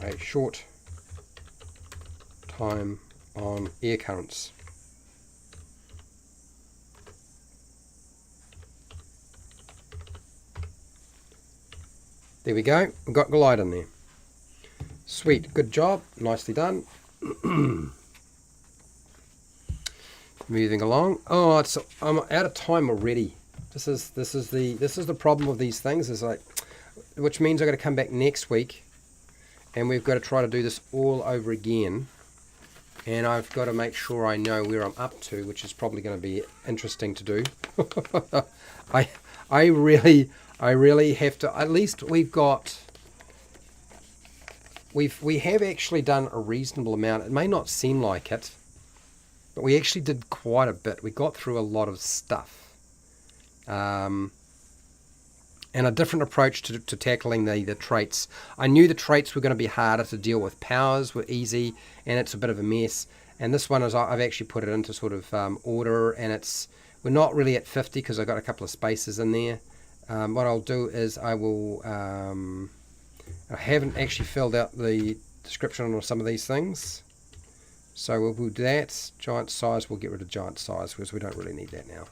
a short time on air currents. There we go, we've got glide in there. Sweet, good job, nicely done. Moving along. Oh, I'm out of time already. This is the problem with these things, is like, which means I've got to come back next week and we've got to try to do this all over again. And I've got to make sure I know where I'm up to, which is probably going to be interesting to do. I really have to. At least we have actually done a reasonable amount. It may not seem like it, but we actually did quite a bit. We got through a lot of stuff. And a different approach to tackling the traits. I knew the traits were going to be harder to deal with. Powers were easy, and it's a bit of a mess. And this one, I've actually put it into sort of order, and we're not really at 50 because I've got a couple of spaces in there. What I'll do is I haven't actually filled out the description on some of these things. So we'll do that. Giant size, we'll get rid of giant size because we don't really need that now.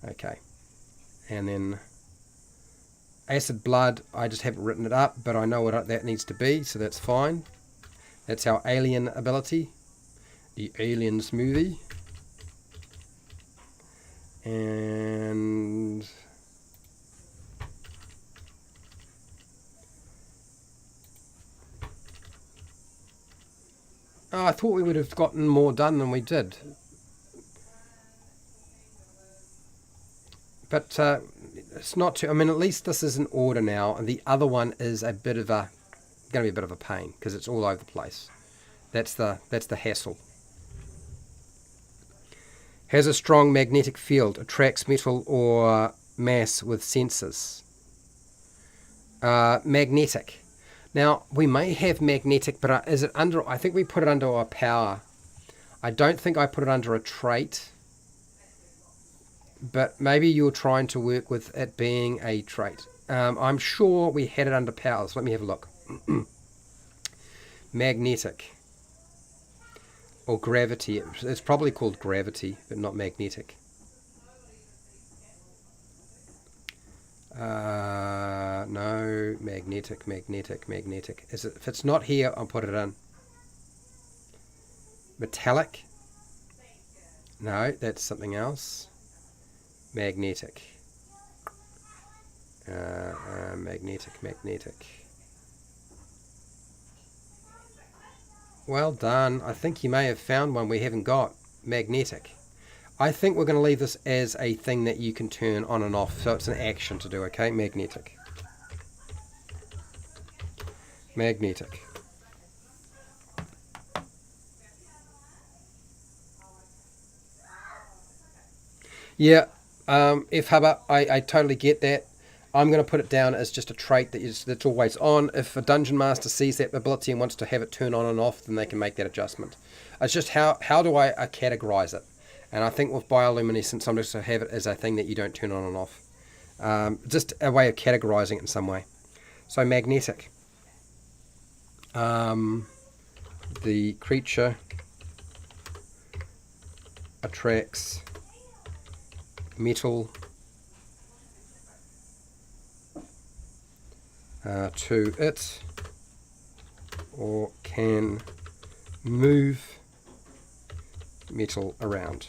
Okay. And then acid blood, I just haven't written it up, but I know what that needs to be, so that's fine. That's our alien ability. The Aliens movie. And oh, I thought we would have gotten more done than we did. But it's not too. I mean, at least this is in order now, and the other one is going to be a bit of a pain because it's all over the place. That's the hassle. Has a strong magnetic field, attracts metal or mass with sensors. Magnetic. Now we may have magnetic, but is it under? I think we put it under our power. I don't think I put it under a trait. But maybe you're trying to work with it being a trait. I'm sure we had it under powers. Let me have a look. Magnetic. Or gravity. It's probably called gravity, but not magnetic. No, magnetic. If it's not here, I'll put it in. Metallic. No, that's something else. Magnetic. Magnetic. Well done. I think you may have found one we haven't got. Magnetic. I think we're going to leave this as a thing that you can turn on and off. So it's an action to do, okay? Magnetic. Yeah. Hubba, I totally get that. I'm going to put it down as just a trait that's always on. If a dungeon master sees that ability and wants to have it turn on and off, then they can make that adjustment. It's just how do I categorize it? And I think with bioluminescence, I'm just going to have it as a thing that you don't turn on and off. Just a way of categorizing it in some way. So magnetic. The creature attracts metal to it, or can move metal around.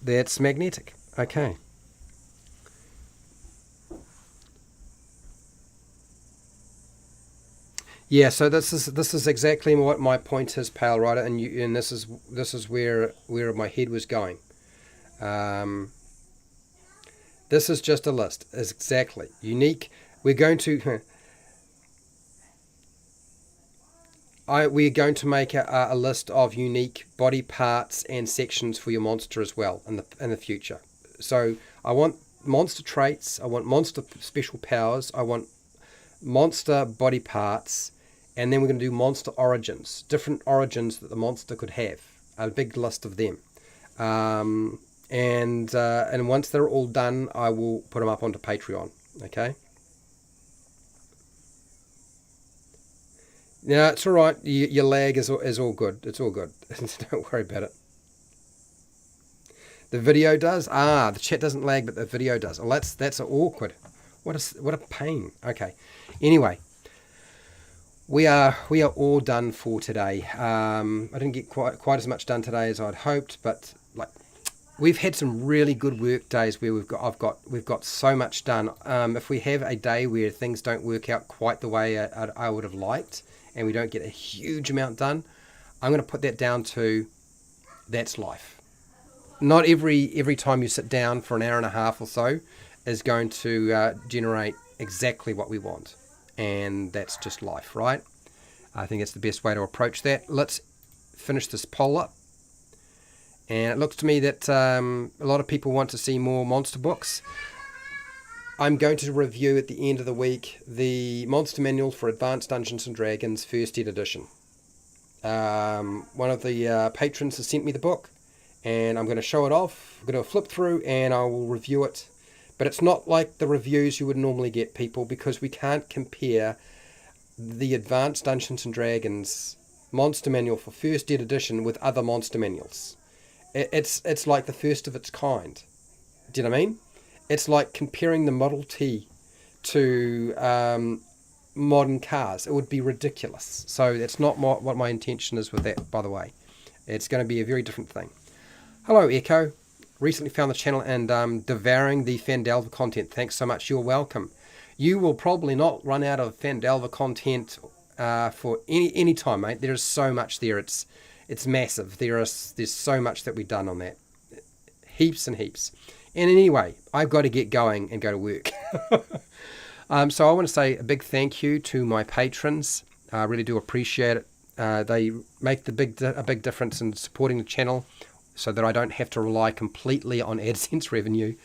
That's magnetic. Okay. Yeah, so this is exactly what my point is, Pale Rider, and this is where my head was going. This is just a list. It's exactly unique. We're going to we're going to make a list of unique body parts and sections for your monster as well in the future. So I want monster traits. I want monster special powers. I want monster body parts, and then we're going to do monster origins, different origins that the monster could have. A big list of them. And once they're all done, I will put them up onto Patreon. Okay. No, it's all right. Your lag is all good. It's all good. Don't worry about it. The video does. The chat doesn't lag, but the video does. Well, that's awkward. What a pain. Okay. Anyway, we are all done for today. I didn't get quite as much done today as I'd hoped, but we've had some really good work days where we've got so much done. If we have a day where things don't work out quite the way I would have liked, and we don't get a huge amount done, I'm going to put that down to that's life. Not every time you sit down for an hour and a half or so is going to generate exactly what we want, and that's just life, right? I think it's the best way to approach that. Let's finish this poll up. And it looks to me that a lot of people want to see more monster books. I'm going to review at the end of the week the Monster Manual for Advanced Dungeons & Dragons First Ed Edition. One of the patrons has sent me the book, and I'm going to show it off. I'm going to flip through and I will review it. But it's not like the reviews you would normally get, people, because we can't compare the Advanced Dungeons & Dragons Monster Manual for First Ed Edition with other monster manuals. It's like the first of its kind. Do you know what I mean? It's like comparing the Model T to modern cars. It would be ridiculous. So that's not what my intention is with that, by the way. It's going to be a very different thing. Hello, Echo. Recently found the channel and devouring the Phandelver content. Thanks so much. You're welcome. You will probably not run out of Phandelver content for any time, mate. There is so much there. It's massive. There's so much that we've done on that. Heaps and heaps. And anyway, I've got to get going and go to work. So I want to say a big thank you to my patrons. I really do appreciate it. They make a big difference in supporting the channel so that I don't have to rely completely on AdSense revenue.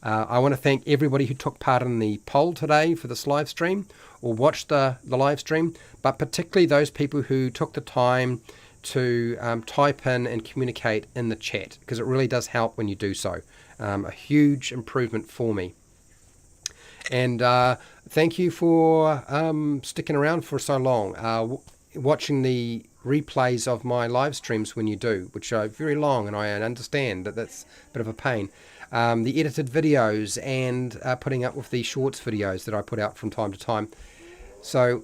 I want to thank everybody who took part in the poll today for this live stream or watched the live stream, but particularly those people who took the time to type in and communicate in the chat, because it really does help when you do so. A huge improvement for me. And thank you for sticking around for so long, watching the replays of my live streams when you do, which are very long, and I understand that that's a bit of a pain. The edited videos and putting up with the shorts videos that I put out from time to time. So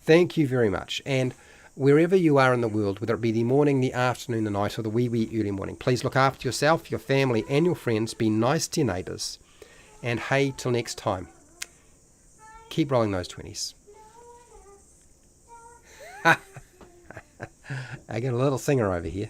thank you very much. And wherever you are in the world, whether it be the morning, the afternoon, the night, or the wee early morning, please look after yourself, your family, and your friends. Be nice to your neighbours. And hey, till next time, keep rolling those 20s. I got a little singer over here.